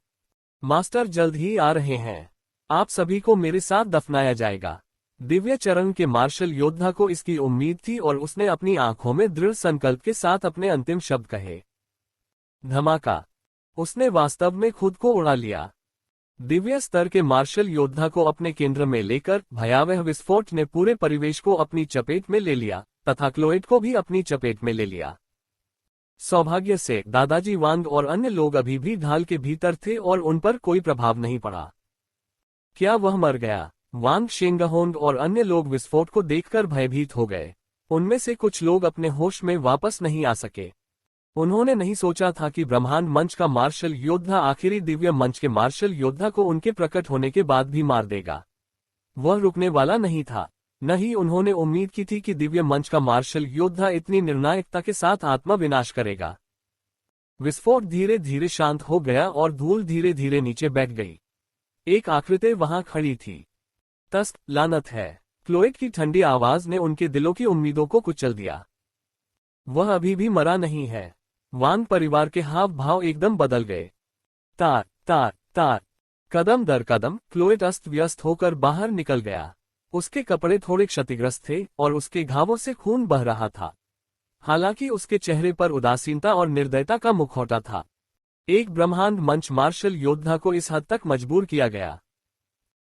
मास्टर जल्द ही आ रहे हैं। आप सभी को मेरे साथ दफनाया जाएगा। दिव्य चरण के मार्शल योद्धा को इसकी उम्मीद थी और उसने अपनी आंखों में दृढ़ संकल्प के साथ अपने अंतिम शब्द कहे। धमाका। उसने वास्तव में खुद को उड़ा लिया। दिव्य स्तर के मार्शल योद्धा को अपने केंद्र में लेकर भयावह विस्फोट ने पूरे परिवेश को अपनी चपेट में ले लिया तथा क्लोएट को भी अपनी चपेट में ले लिया। सौभाग्य से दादाजी वांग और अन्य लोग अभी भी ढाल के भीतर थे और उन पर कोई प्रभाव नहीं पड़ा। क्या वह मर गया? वांग शेंगहोंग और अन्य लोग विस्फोट को देखकर भयभीत हो गए। उनमें से कुछ लोग अपने होश में वापस नहीं आ सके। उन्होंने नहीं सोचा था कि ब्रह्मांड मंच का मार्शल योद्धा आखिरी दिव्य मंच के मार्शल योद्धा को उनके प्रकट होने के बाद भी मार देगा। वह रुकने वाला नहीं था। न ही उन्होंने उम्मीद की थी कि दिव्य मंच का मार्शल योद्धा इतनी निर्णायकता के साथ आत्मा विनाश करेगा। विस्फोट धीरे धीरे शांत हो गया और धूल धीरे धीरे नीचे बैठ गई। एक आकृति वहां खड़ी थी। तस्क, लानत है। क्लोएट की ठंडी आवाज ने उनके दिलों की उम्मीदों को कुचल दिया। वह अभी भी मरा नहीं है। वांग परिवार के हाव भाव एकदम बदल गए। तार तार तार। कदम दर कदम क्लोएट अस्त व्यस्त होकर बाहर निकल गया। उसके कपड़े थोड़े क्षतिग्रस्त थे और उसके घावों से खून बह रहा था। हालांकि उसके चेहरे पर उदासीनता और निर्दयता का मुखौटा था। एक ब्रह्मांड मंच मार्शल योद्धा को इस हद तक मजबूर किया गया।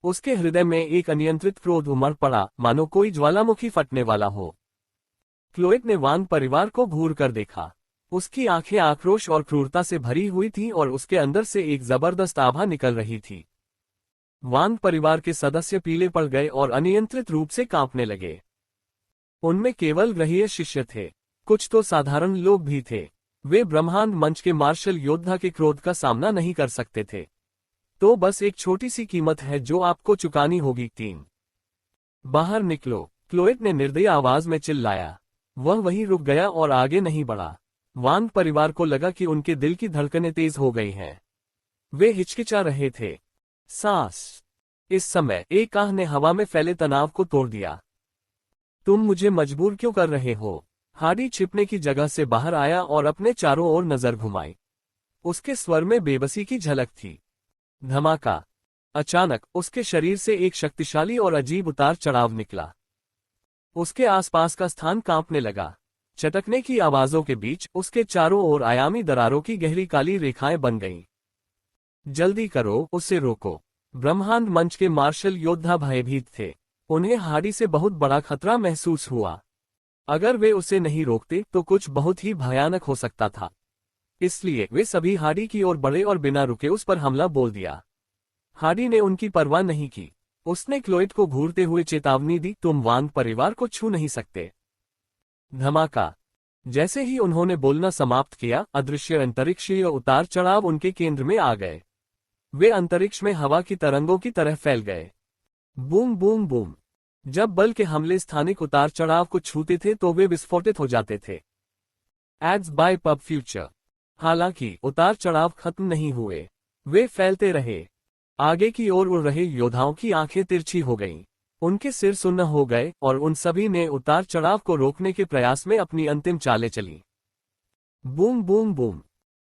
उसके हृदय में एक अनियंत्रित क्रोध उमड़ पड़ा, मानो कोई ज्वालामुखी फटने वाला हो। क्लोएट ने वांग परिवार को घूर कर देखा। उसकी आंखें आक्रोश और क्रूरता से भरी हुई थीं और उसके अंदर से एक जबरदस्त आभा निकल रही थी। वांग परिवार के सदस्य पीले पड़ गए और अनियंत्रित रूप से कांपने लगे। उनमें केवल ग्रहीय शिष्य थे, कुछ तो साधारण लोग भी थे। वे ब्रह्मांड मंच के मार्शल योद्धा के क्रोध का सामना नहीं कर सकते थे। तो बस एक छोटी सी कीमत है जो आपको चुकानी होगी। 3 बाहर निकलो, क्लोएट ने निर्दयी आवाज में चिल्लाया। वह वहीं रुक गया और आगे नहीं बढ़ा। वांग परिवार को लगा कि उनके दिल की धड़कनें तेज हो गई हैं। वे हिचकिचा रहे थे। सांस। इस समय एक आह ने हवा में फैले तनाव को तोड़ दिया। तुम मुझे मजबूर क्यों कर रहे हो? हार्डी छिपने की जगह से बाहर आया और अपने चारों ओर नजर घुमाई। उसके स्वर में बेबसी की झलक थी। धमाका। अचानक उसके शरीर से एक शक्तिशाली और अजीब उतार चढ़ाव निकला। उसके आसपास का स्थान कांपने लगा। चटकने की आवाजों के बीच उसके चारों ओर आयामी दरारों की गहरी काली रेखाएं बन गईं। जल्दी करो, उसे रोको। ब्रह्मांड मंच के मार्शल योद्धा भयभीत थे। उन्हें हार्डी से बहुत बड़ा खतरा महसूस हुआ। अगर वे उसे नहीं रोकते तो कुछ बहुत ही भयानक हो सकता था। इसलिए वे सभी हार्डी की ओर बढ़े और बिना रुके उस पर हमला बोल दिया। हार्डी ने उनकी परवाह नहीं की। उसने क्लोएट को घूरते हुए चेतावनी दी, तुम वांग परिवार को छू नहीं सकते। धमाका। जैसे ही उन्होंने बोलना समाप्त किया, अदृश्य अंतरिक्षीय उतार चढ़ाव उनके केंद्र में आ गए। वे अंतरिक्ष में हवा की तरंगों की तरह फैल गए। Boom boom boom. जब बल के हमले स्थानिक उतार चढ़ाव को छूते थे तो वे विस्फोटित हो जाते थे। Ads bye pub future. हालांकि उतार चढ़ाव खत्म नहीं हुए, वे फैलते रहे। आगे की ओर उड़ रहे योद्धाओं की आंखें तिरछी हो गईं। उनके सिर सुन्न हो गए और उन सभी ने उतार चढ़ाव को रोकने के प्रयास में अपनी अंतिम चालें चली। Boom boom boom.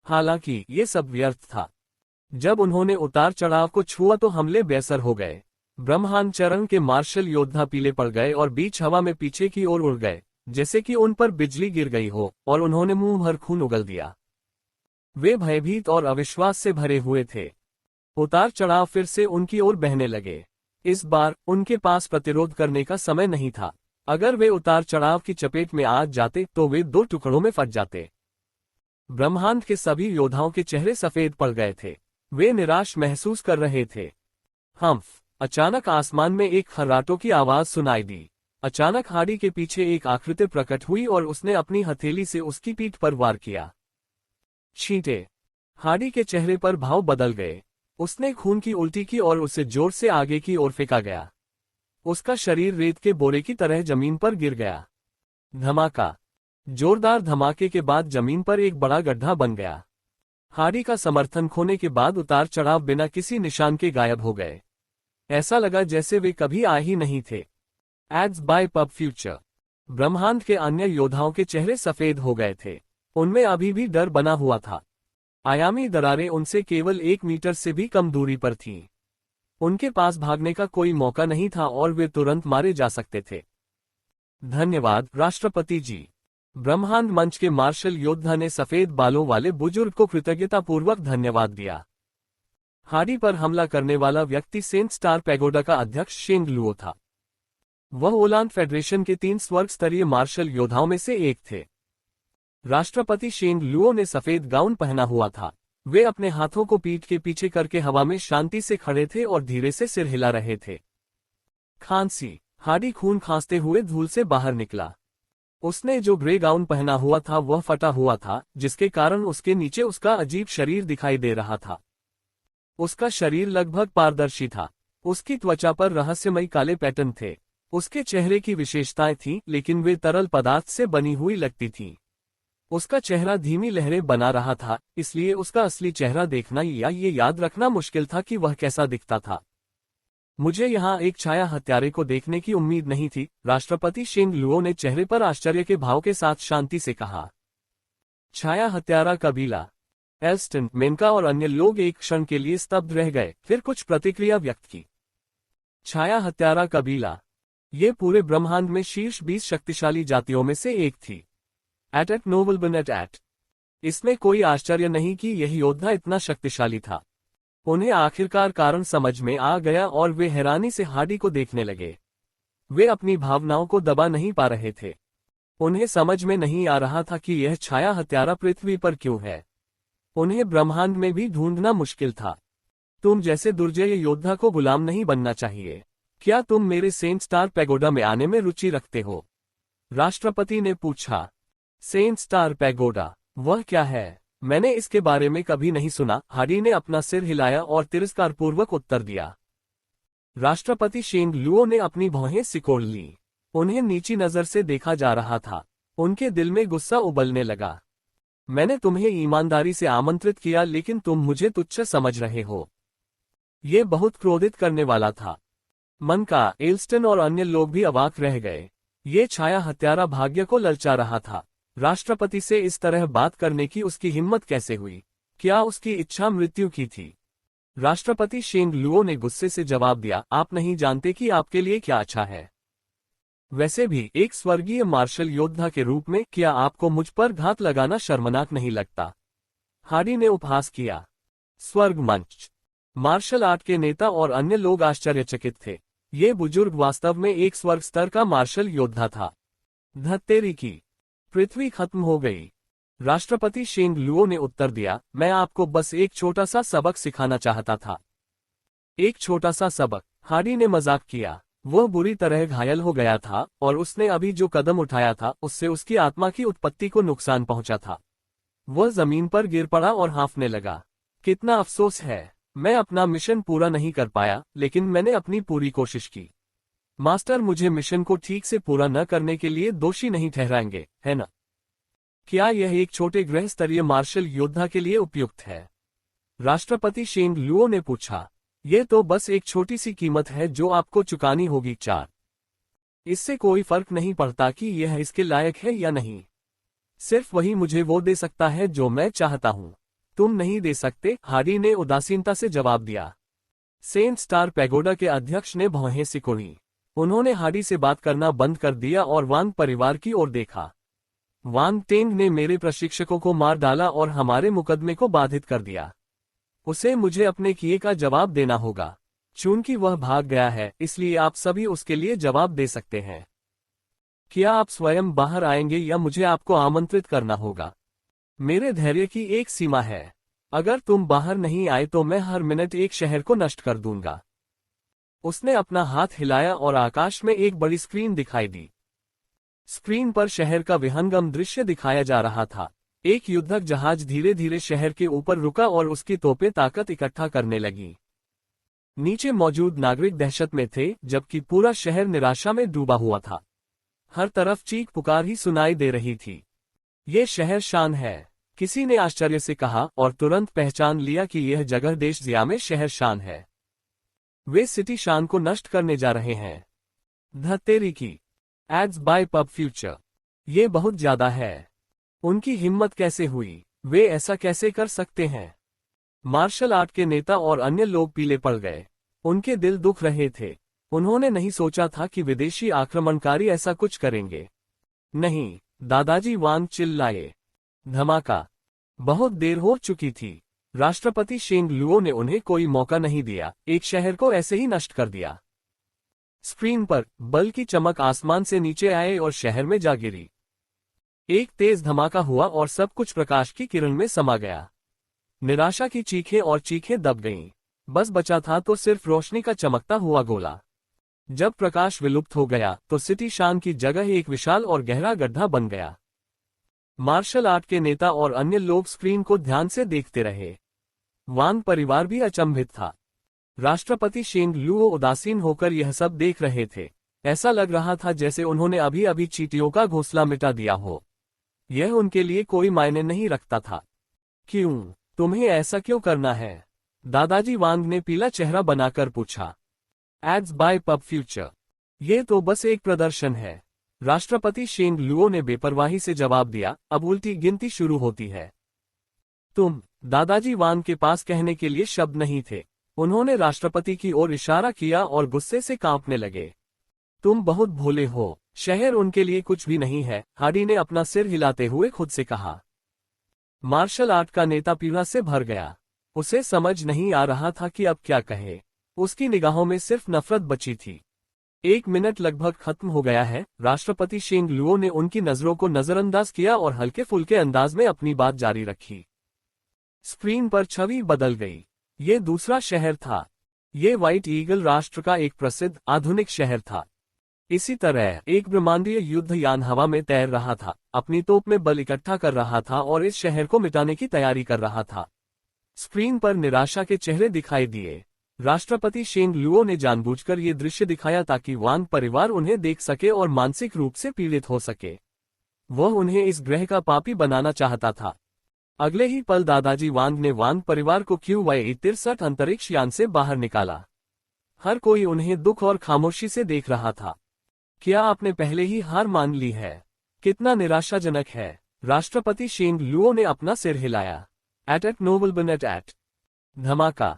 हालांकि ये सब व्यर्थ था। जब उन्होंने उतार चढ़ाव को छुआ तो हमले बेअसर हो गए। ब्रह्मांड चरण के मार्शल योद्धा पीले पड़ गए और बीच हवा में पीछे की ओर उड़ गए, जैसे कि उन पर बिजली गिर गई हो, और उन्होंने मुंह भर खून उगल दिया। वे भयभीत और अविश्वास से भरे हुए थे। उतार चढ़ाव फिर से उनकी ओर बहने लगे। इस बार उनके पास प्रतिरोध करने का समय नहीं था। अगर वे उतार चढ़ाव की चपेट में आ जाते तो वे 2 टुकड़ों में फट जाते। ब्रह्मांड के सभी योद्धाओं के चेहरे सफेद पड़ गए थे। वे निराश महसूस कर रहे थे। हम्फ। अचानक आसमान में एक खर्राटों की आवाज सुनाई दी। अचानक हार्डी के पीछे एक आकृति प्रकट हुई और उसने अपनी हथेली से उसकी पीठ पर वार किया। छींटे। हार्डी के चेहरे पर भाव बदल गए। उसने खून की उल्टी की और उसे जोर से आगे की ओर फेंका गया। उसका शरीर रेत के बोरे की तरह जमीन पर गिर गया। धमाका। जोरदार धमाके के बाद जमीन पर एक बड़ा गड्ढा बन गया। हार्डी का समर्थन खोने के बाद उतार चढ़ाव बिना किसी निशान के गायब हो गए। ऐसा लगा जैसे वे कभी आए ही नहीं थे। Ads bye pub future. ब्रह्मांड के अन्य योद्धाओं के चेहरे सफेद हो गए थे। उनमें अभी भी डर बना हुआ था। आयामी दरारें उनसे केवल 1 मीटर से भी कम दूरी पर थीं। उनके पास भागने का कोई मौका नहीं था और वे तुरंत मारे जा सकते थे। धन्यवाद राष्ट्रपति जी। ब्रह्मांड मंच के मार्शल योद्धा ने सफेद बालों वाले बुजुर्ग को कृतज्ञतापूर्वक धन्यवाद दिया। हार्डी पर हमला करने वाला व्यक्ति सेंट स्टार पैगोडा का अध्यक्ष शेंग लुओ था। वह ओलान फेडरेशन के 3 स्वर्ग स्तरीय मार्शल योद्धाओं में से एक थे। राष्ट्रपति शेंग लुओ ने सफेद गाउन पहना हुआ था। वे अपने हाथों को पीठ के पीछे करके हवा में शांति से खड़े थे और धीरे से सिर हिला रहे थे। खांसी। हार्डी खून खांसते हुए धूल से बाहर निकला। उसने जो ग्रे गाउन पहना हुआ था वह फटा हुआ था, जिसके कारण उसके नीचे उसका अजीब शरीर दिखाई दे रहा था। उसका शरीर लगभग पारदर्शी था। उसकी त्वचा पर रहस्यमयी काले पैटर्न थे। उसके चेहरे की विशेषताएं थीं, लेकिन वे तरल पदार्थ से बनी हुई लगती थीं। उसका चेहरा धीमी लहरें बना रहा था, इसलिए उसका असली चेहरा देखना या ये याद रखना मुश्किल था कि वह कैसा दिखता था। मुझे यहाँ एक छाया हत्यारे को देखने की उम्मीद नहीं थी, राष्ट्रपति शेंग लुओ ने चेहरे पर आश्चर्य के भाव के साथ शांति से कहा। छाया हत्यारा कबीला। एल्स्टन, मेनका और अन्य लोग एक क्षण के लिए स्तब्ध रह गए, फिर कुछ प्रतिक्रिया व्यक्त की। छाया हत्यारा कबीला। ये पूरे ब्रह्मांड में शीर्ष 20 शक्तिशाली जातियों में से एक थी। एट नोबलबन एट। इसमें कोई आश्चर्य नहीं कि यह योद्धा इतना शक्तिशाली था। उन्हें आखिरकार कारण समझ में आ गया और वे हैरानी से हार्डी को देखने लगे। वे अपनी भावनाओं को दबा नहीं पा रहे थे। उन्हें समझ में नहीं आ रहा था कि यह छाया हत्यारा पृथ्वी पर क्यों है। उन्हें ब्रह्मांड में भी ढूंढना मुश्किल था। तुम जैसे दुर्जय योद्धा को गुलाम नहीं बनना चाहिए। क्या तुम मेरे सेंट स्टार पैगोडा में आने में रुचि रखते हो? राष्ट्रपति ने पूछा। सेंट स्टार पैगोडा, वह क्या है? मैंने इसके बारे में कभी नहीं सुना, हाडी ने अपना सिर हिलाया और तिरस्कारपूर्वक उत्तर दिया। राष्ट्रपति शेंग लुओ ने अपनी भौहें सिकोड़ ली। उन्हें नीची नजर से देखा जा रहा था। उनके दिल में गुस्सा उबलने लगा। मैंने तुम्हें ईमानदारी से आमंत्रित किया, लेकिन तुम मुझे तुच्छ समझ रहे हो। ये बहुत क्रोधित करने वाला था। मन का एल्स्टन और अन्य लोग भी अवाक रह गए। ये छाया हत्यारा भाग्य को ललचा रहा था। राष्ट्रपति से इस तरह बात करने की उसकी हिम्मत कैसे हुई? क्या उसकी इच्छा मृत्यु की थी? राष्ट्रपति शेंग लुओ ने गुस्से से जवाब दिया, आप नहीं जानते कि आपके लिए क्या अच्छा है। वैसे भी एक स्वर्गीय मार्शल योद्धा के रूप में क्या आपको मुझ पर घात लगाना शर्मनाक नहीं लगता? हाडी ने उपहास किया। स्वर्ग मंच। मार्शल आर्ट के नेता और अन्य लोग आश्चर्यचकित थे। ये बुजुर्ग वास्तव में एक स्वर्ग स्तर का मार्शल योद्धा था। धत्तेरी की पृथ्वी खत्म हो गई। राष्ट्रपति शेंग लुओ ने उत्तर दिया, मैं आपको बस एक छोटा सा सबक सिखाना चाहता था। एक छोटा सा सबक? हाडी ने मजाक किया। वह बुरी तरह घायल हो गया था और उसने अभी जो कदम उठाया था उससे उसकी आत्मा की उत्पत्ति को नुकसान पहुंचा था। वह जमीन पर गिर पड़ा और हाँफने लगा। कितना अफसोस है, मैं अपना मिशन पूरा नहीं कर पाया, लेकिन मैंने अपनी पूरी कोशिश की। मास्टर मुझे मिशन को ठीक से पूरा न करने के लिए दोषी नहीं ठहराएंगे, है ना? क्या यह एक छोटे गृह स्तरीय मार्शल योद्धा के लिए उपयुक्त है? राष्ट्रपति शेंग लुओ ने पूछा। यह तो बस एक छोटी सी कीमत है जो आपको चुकानी होगी, 4। इससे कोई फर्क नहीं पड़ता कि यह इसके लायक है या नहीं। सिर्फ वही मुझे वो दे सकता है जो मैं चाहता हूं। तुम नहीं दे सकते, हाडी ने उदासीनता से जवाब दिया। सेंट स्टार पैगोडा के अध्यक्ष ने भौहें सिकोड़ी। उन्होंने हाडी से बात करना बंद कर दिया और वांग परिवार की ओर देखा। वांग टेंग ने मेरे प्रशिक्षकों को मार डाला और हमारे मुकदमे को बाधित कर दिया। उसे मुझे अपने किए का जवाब देना होगा। चूंकि वह भाग गया है, इसलिए आप सभी उसके लिए जवाब दे सकते हैं। क्या आप स्वयं बाहर आएंगे या मुझे आपको आमंत्रित करना होगा? मेरे धैर्य की एक सीमा है। अगर तुम बाहर नहीं आए तो मैं हर मिनट एक शहर को नष्ट कर दूंगा। उसने अपना हाथ हिलाया और आकाश में एक बड़ी स्क्रीन दिखाई दी। स्क्रीन पर शहर का विहंगम दृश्य दिखाया जा रहा था। एक युद्धक जहाज धीरे धीरे शहर के ऊपर रुका और उसकी तोपें ताकत इकट्ठा करने लगी। नीचे मौजूद नागरिक दहशत में थे, जबकि पूरा शहर निराशा में डूबा हुआ था। हर तरफ चीख पुकार ही सुनाई दे रही थी। ये शहर शान है, किसी ने आश्चर्य से कहा और तुरंत पहचान लिया कि यह जगह देश जिया में शहर शान है। वे सिटी शान को नष्ट करने जा रहे हैं। धत्तेरी की एड्स बाय पब फ्यूचर। ये बहुत ज्यादा है। उनकी हिम्मत कैसे हुई? वे ऐसा कैसे कर सकते हैं? मार्शल आर्ट के नेता और अन्य लोग पीले पड़ गए। उनके दिल दुख रहे थे। उन्होंने नहीं सोचा था कि विदेशी आक्रमणकारी ऐसा कुछ करेंगे। नहीं, दादाजी वांग चिल्लाए। धमाका। बहुत देर हो चुकी थी। राष्ट्रपति शेंग लुओ ने उन्हें कोई मौका नहीं दिया, एक शहर को ऐसे ही नष्ट कर दिया। स्क्रीन पर बल की चमक आसमान से नीचे आए और शहर में जा गिरी। एक तेज धमाका हुआ और सब कुछ प्रकाश की किरण में समा गया। निराशा की चीखें और चीखें दब गईं। बस बचा था तो सिर्फ रोशनी का चमकता हुआ गोला। जब प्रकाश विलुप्त हो गया तो सिटी शान की जगह एक विशाल और गहरा गड्ढा बन गया। मार्शल आर्ट के नेता और अन्य लोग स्क्रीन को ध्यान से देखते रहे। वांग परिवार भी अचंभित था। राष्ट्रपति शेंग लुओ उदासीन होकर यह सब देख रहे थे। ऐसा लग रहा था जैसे उन्होंने अभी अभी चींटियों का घोंसला मिटा दिया हो। यह उनके लिए कोई मायने नहीं रखता था। क्यों? तुम्हें ऐसा क्यों करना है? दादाजी वांग ने पीला चेहरा बनाकर पूछा। Ads bye pub future. ये तो बस एक प्रदर्शन है। राष्ट्रपति शेंग लुओ ने बेपरवाही से जवाब दिया, अब उल्टी गिनती शुरू होती है। तुम? दादाजी वांग के पास कहने के लिए शब्द नहीं थे। उन्होंने राष्ट्रपति की ओर इशारा किया और गुस्से से कांपने लगे। तुम बहुत भोले हो। शहर उनके लिए कुछ भी नहीं है, हाडी ने अपना सिर हिलाते हुए खुद से कहा। मार्शल आर्ट का नेता पीड़ा से भर गया। उसे समझ नहीं आ रहा था कि अब क्या कहे। उसकी निगाहों में सिर्फ नफरत बची थी। 1 मिनट लगभग खत्म हो गया है। राष्ट्रपति शेंग लुओ ने उनकी नजरों को नजरअंदाज किया और हल्के फुल्के अंदाज में अपनी बात जारी रखी। स्क्रीन पर छवि बदल गई। ये दूसरा शहर था। ये व्हाइट ईगल राष्ट्र का एक प्रसिद्ध आधुनिक शहर था। इसी तरह एक ब्रह्मांडीय युद्ध यान हवा में तैर रहा था, अपनी तोप में बल इकट्ठा कर रहा था और इस शहर को मिटाने की तैयारी कर रहा था। स्क्रीन पर निराशा के चेहरे दिखाई दिए। राष्ट्रपति शेंग लुओ ने जानबूझकर ये दृश्य दिखाया ताकि वांग परिवार उन्हें देख सके और मानसिक रूप से पीड़ित हो सके। वह उन्हें इस ग्रह का पापी बनाना चाहता था। अगले ही पल दादाजी वांग ने वांग परिवार को QY-63 अंतरिक्ष यान से बाहर निकाला। हर कोई उन्हें दुख और खामोशी से देख रहा था। क्या आपने पहले ही हार मान ली है? कितना निराशाजनक है। राष्ट्रपति शेंग लुओ ने अपना सिर हिलाया। अटैक नोबल एट धमाका।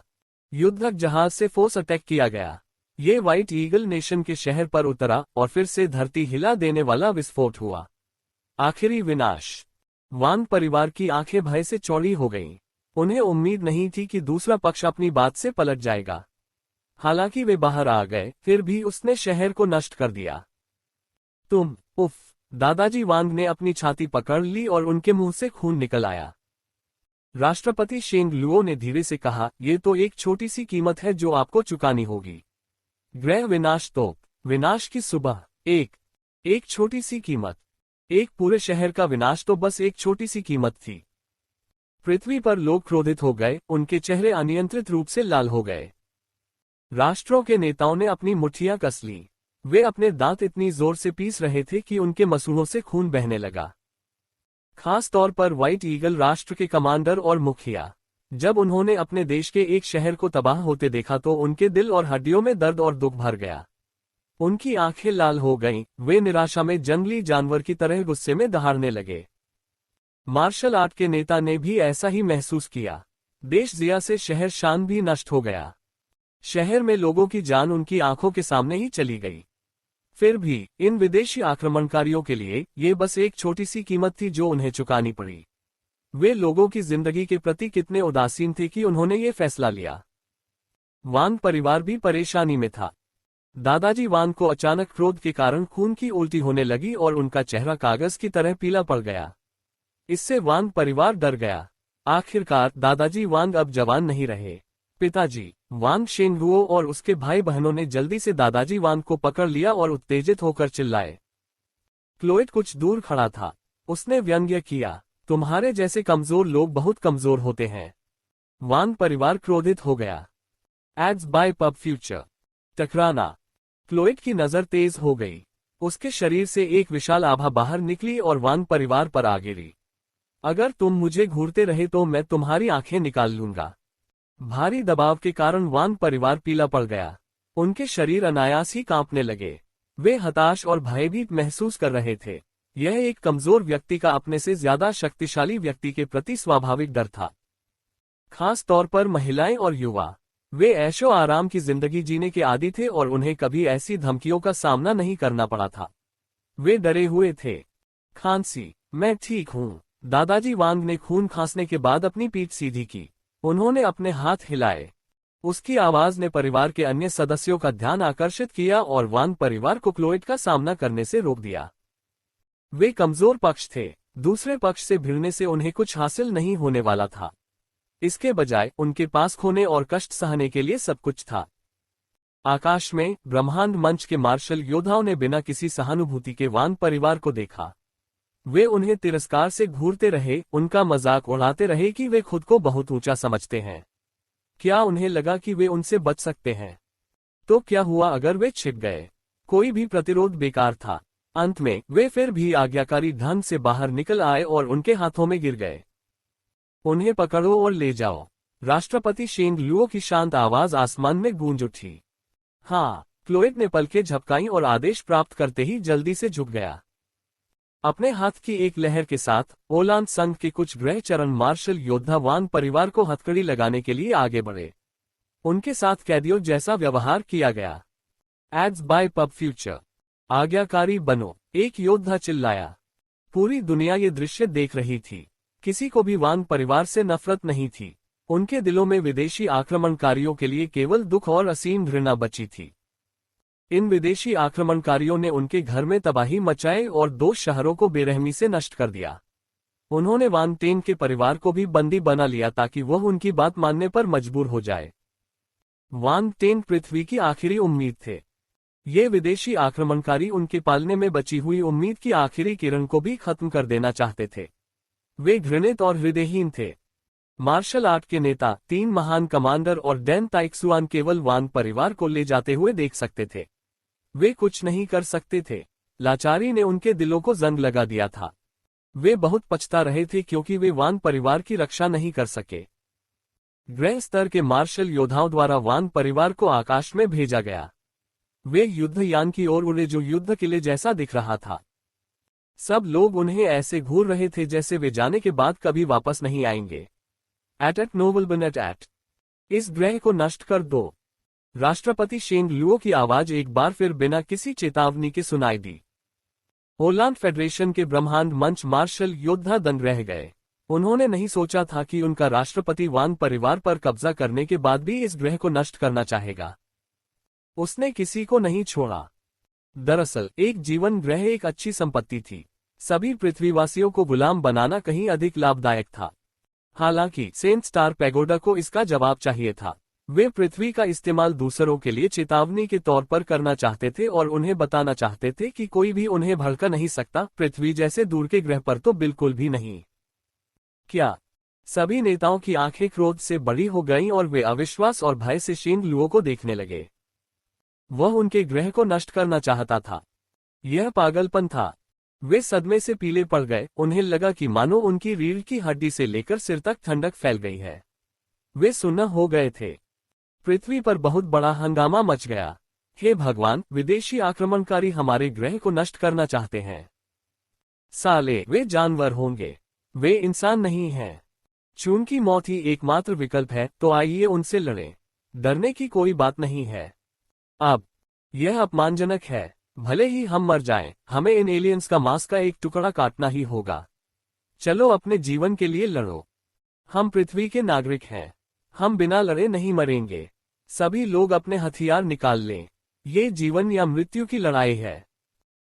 युद्धक जहाज से फोर्स अटैक किया गया। ये व्हाइट ईगल नेशन के शहर पर उतरा और फिर से धरती हिला देने वाला विस्फोट हुआ। आखिरी विनाश। वांग परिवार की आंखें भय से चौड़ी हो गईं। उन्हें उम्मीद नहीं थी कि दूसरा पक्ष अपनी बात से पलट जाएगा। हालांकि वे बाहर आ गए, फिर भी उसने शहर को नष्ट कर दिया। उफ। दादाजी वांग ने अपनी छाती पकड़ ली और उनके मुंह से खून निकल आया। राष्ट्रपति शेंग लुओ ने धीरे से कहा, ये तो एक छोटी सी कीमत है जो आपको चुकानी होगी। ग्रह विनाश तो विनाश की सुबह। एक छोटी सी कीमत। एक पूरे शहर का विनाश तो बस एक छोटी सी कीमत थी। पृथ्वी पर लोग क्रोधित हो गए, उनके चेहरे अनियंत्रित रूप से लाल हो गए। राष्ट्रों के नेताओं ने अपनी मुट्ठियां कस ली। वे अपने दांत इतनी जोर से पीस रहे थे कि उनके मसूड़ों से खून बहने लगा। खास तौर पर व्हाइट ईगल राष्ट्र के कमांडर और मुखिया। जब उन्होंने अपने देश के एक शहर को तबाह होते देखा तो उनके दिल और हड्डियों में दर्द और दुख भर गया। उनकी आंखें लाल हो गईं, वे निराशा में जंगली जानवर की तरह गुस्से में दहाड़ने लगे। मार्शल आर्ट के नेता ने भी ऐसा ही महसूस किया। देश जिया से शहर शान भी नष्ट हो गया। शहर में लोगों की जान उनकी आंखों के सामने ही चली गई। फिर भी इन विदेशी आक्रमणकारियों के लिए ये बस एक छोटी सी कीमत थी जो उन्हें चुकानी पड़ी। वे लोगों की जिंदगी के प्रति कितने उदासीन थे कि उन्होंने ये फैसला लिया। वांग परिवार भी परेशानी में था। दादाजी वांग को अचानक क्रोध के कारण खून की उल्टी होने लगी और उनका चेहरा कागज की तरह पीला पड़ गया। इससे वांग परिवार डर गया। आखिरकार दादाजी वांग अब जवान नहीं रहे। पिताजी वांग शेंगलुओ और उसके भाई बहनों ने जल्दी से दादाजी वांग को पकड़ लिया और उत्तेजित होकर चिल्लाए। क्लोइड कुछ दूर खड़ा था। उसने व्यंग्य किया, तुम्हारे जैसे कमजोर लोग बहुत कमजोर होते हैं। वांग परिवार क्रोधित हो गया। एड्स बाय पब फ्यूचर। टकराना। क्लोइड की नजर तेज हो गई। उसके शरीर से एक विशाल आभा बाहर निकली और वांग परिवार पर आ गिरी। अगर तुम मुझे घूरते रहे तो मैं तुम्हारी आंखें निकाल लूंगा। भारी दबाव के कारण वांग परिवार पीला पड़ गया। उनके शरीर अनायास ही कांपने लगे। वे हताश और भयभीत महसूस कर रहे थे। यह एक कमजोर व्यक्ति का अपने से ज्यादा शक्तिशाली व्यक्ति के प्रति स्वाभाविक डर था। खास तौर पर महिलाएं और युवा। वे ऐशो आराम की जिंदगी जीने के आदी थे और उन्हें कभी ऐसी धमकियों का सामना नहीं करना पड़ा था। वे डरे हुए थे। खांसी। मैं ठीक हूँ। दादाजी वांग ने खून खांसने के बाद अपनी पीठ सीधी की। उन्होंने अपने हाथ हिलाए। उसकी आवाज ने परिवार के अन्य सदस्यों का ध्यान आकर्षित किया और वांग परिवार को क्लोइड का सामना करने से रोक दिया। वे कमजोर पक्ष थे। दूसरे पक्ष से भिड़ने से उन्हें कुछ हासिल नहीं होने वाला था। इसके बजाय उनके पास खोने और कष्ट सहने के लिए सब कुछ था। आकाश में ब्रह्मांड मंच के मार्शल योद्धाओं ने बिना किसी सहानुभूति के वांग परिवार को देखा। वे उन्हें तिरस्कार से घूरते रहे, उनका मजाक उड़ाते रहे कि वे खुद को बहुत ऊंचा समझते हैं। क्या उन्हें लगा कि वे उनसे बच सकते हैं? तो क्या हुआ अगर वे छिप गए? कोई भी प्रतिरोध बेकार था। अंत में वे फिर भी आज्ञाकारी ढंग से बाहर निकल आए और उनके हाथों में गिर गए। उन्हें पकड़ो और ले जाओ। राष्ट्रपति शेंग लुओ की शांत आवाज आसमान में गूंज उठी। हाँ। क्लोइड ने पलकें झपकाईं और आदेश प्राप्त करते ही जल्दी से झुक गया। अपने हाथ की एक लहर के साथ ओलान संघ के कुछ ग्रह चरण मार्शल योद्धा वांग परिवार को हथकड़ी लगाने के लिए आगे बढ़े। उनके साथ कैदियों जैसा व्यवहार किया गया। Ads bye pub future. आज्ञाकारी बनो। एक योद्धा चिल्लाया। पूरी दुनिया ये दृश्य देख रही थी। किसी को भी वांग परिवार से नफरत नहीं थी। उनके दिलों में विदेशी आक्रमणकारियों के लिए केवल दुख और असीम घृणा बची थी। इन विदेशी आक्रमणकारियों ने उनके घर में तबाही मचाई और 2 शहरों को बेरहमी से नष्ट कर दिया। उन्होंने वांग टेन के परिवार को भी बंदी बना लिया ताकि वह उनकी बात मानने पर मजबूर हो जाए। वांग टेन पृथ्वी की आखिरी उम्मीद थे। ये विदेशी आक्रमणकारी उनके पालने में बची हुई उम्मीद की आखिरी किरण को भी खत्म कर देना चाहते थे। वे घृणित और हृदयहीन थे। मार्शल आर्ट के नेता, 3 महान कमांडर और डैन ताइक्सुआन केवल वांग परिवार को ले जाते हुए देख सकते थे। वे कुछ नहीं कर सकते थे। लाचारी ने उनके दिलों को जंग लगा दिया था। वे बहुत पछता रहे थे क्योंकि वे वांग परिवार की रक्षा नहीं कर सके। ग्रह स्तर के मार्शल योद्धाओं द्वारा वांग परिवार को आकाश में भेजा गया। वे युद्धयान की ओर उड़े जो युद्ध किले जैसा दिख रहा था। सब लोग उन्हें ऐसे घूर रहे थे जैसे वे जाने के बाद कभी वापस नहीं आएंगे। एट नोबल बनेट एट, इस ग्रह को नष्ट कर दो। राष्ट्रपति शेंग लुओ की आवाज एक बार फिर बिना किसी चेतावनी के सुनाई दी। होलैंड फेडरेशन के ब्रह्मांड मंच मार्शल योद्धा दंग रह गए। उन्होंने नहीं सोचा था कि उनका राष्ट्रपति वांग परिवार पर कब्जा करने के बाद भी इस ग्रह को नष्ट करना चाहेगा। उसने किसी को नहीं छोड़ा। दरअसल एक जीवन ग्रह एक अच्छी संपत्ति थी। सभी पृथ्वीवासियों को गुलाम बनाना कहीं अधिक लाभदायक था। हालांकि सेंट स्टार पैगोडा को इसका जवाब चाहिए था। वे पृथ्वी का इस्तेमाल दूसरों के लिए चेतावनी के तौर पर करना चाहते थे और उन्हें बताना चाहते थे कि कोई भी उन्हें भड़का नहीं सकता, पृथ्वी जैसे दूर के ग्रह पर तो बिल्कुल भी नहीं। क्या? सभी नेताओं की आंखें क्रोध से बड़ी हो गईं और वे अविश्वास और भय से शेंग लुओ को देखने लगे। वह उनके ग्रह को नष्ट करना चाहता था। यह पागलपन था। वे सदमे से पीले पड़ गए। उन्हें लगा कि मानो उनकी रीढ़ की हड्डी से लेकर सिर तक ठंडक फैल गई है। वे सुन्न हो गए थे। पृथ्वी पर बहुत बड़ा हंगामा मच गया। हे भगवान, विदेशी आक्रमणकारी हमारे ग्रह को नष्ट करना चाहते हैं। साले, वे जानवर होंगे, वे इंसान नहीं हैं। चूंकि मौत ही एकमात्र विकल्प है तो आइए उनसे लड़ें। डरने की कोई बात नहीं है। अब यह अपमानजनक है। भले ही हम मर जाएं, हमें इन एलियंस का मांस का एक टुकड़ा काटना ही होगा। चलो अपने जीवन के लिए लड़ो। हम पृथ्वी के नागरिक हैं। हम बिना लड़े नहीं मरेंगे। सभी लोग अपने हथियार निकाल लें। ये जीवन या मृत्यु की लड़ाई है।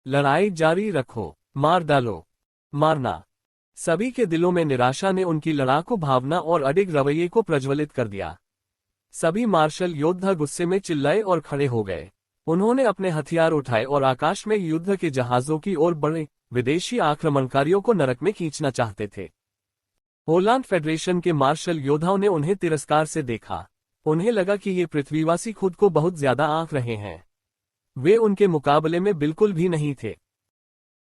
लड़ाई जारी रखो, मार डालो, मारना। सभी के दिलों में निराशा ने उनकी लड़ाकू भावना और अडिग रवैये को प्रज्वलित कर दिया। सभी मार्शल योद्धा गुस्से में चिल्लाए और खड़े हो गए। उन्होंने अपने हथियार उठाए और आकाश में युद्ध के जहाजों की ओर बढ़े। विदेशी आक्रमणकारियों को नरक में खींचना चाहते थे। होलैंड फेडरेशन के मार्शल योद्धाओं ने उन्हें तिरस्कार से देखा। उन्हें लगा कि ये पृथ्वीवासी खुद को बहुत ज्यादा आंक रहे हैं। वे उनके मुकाबले में बिल्कुल भी नहीं थे।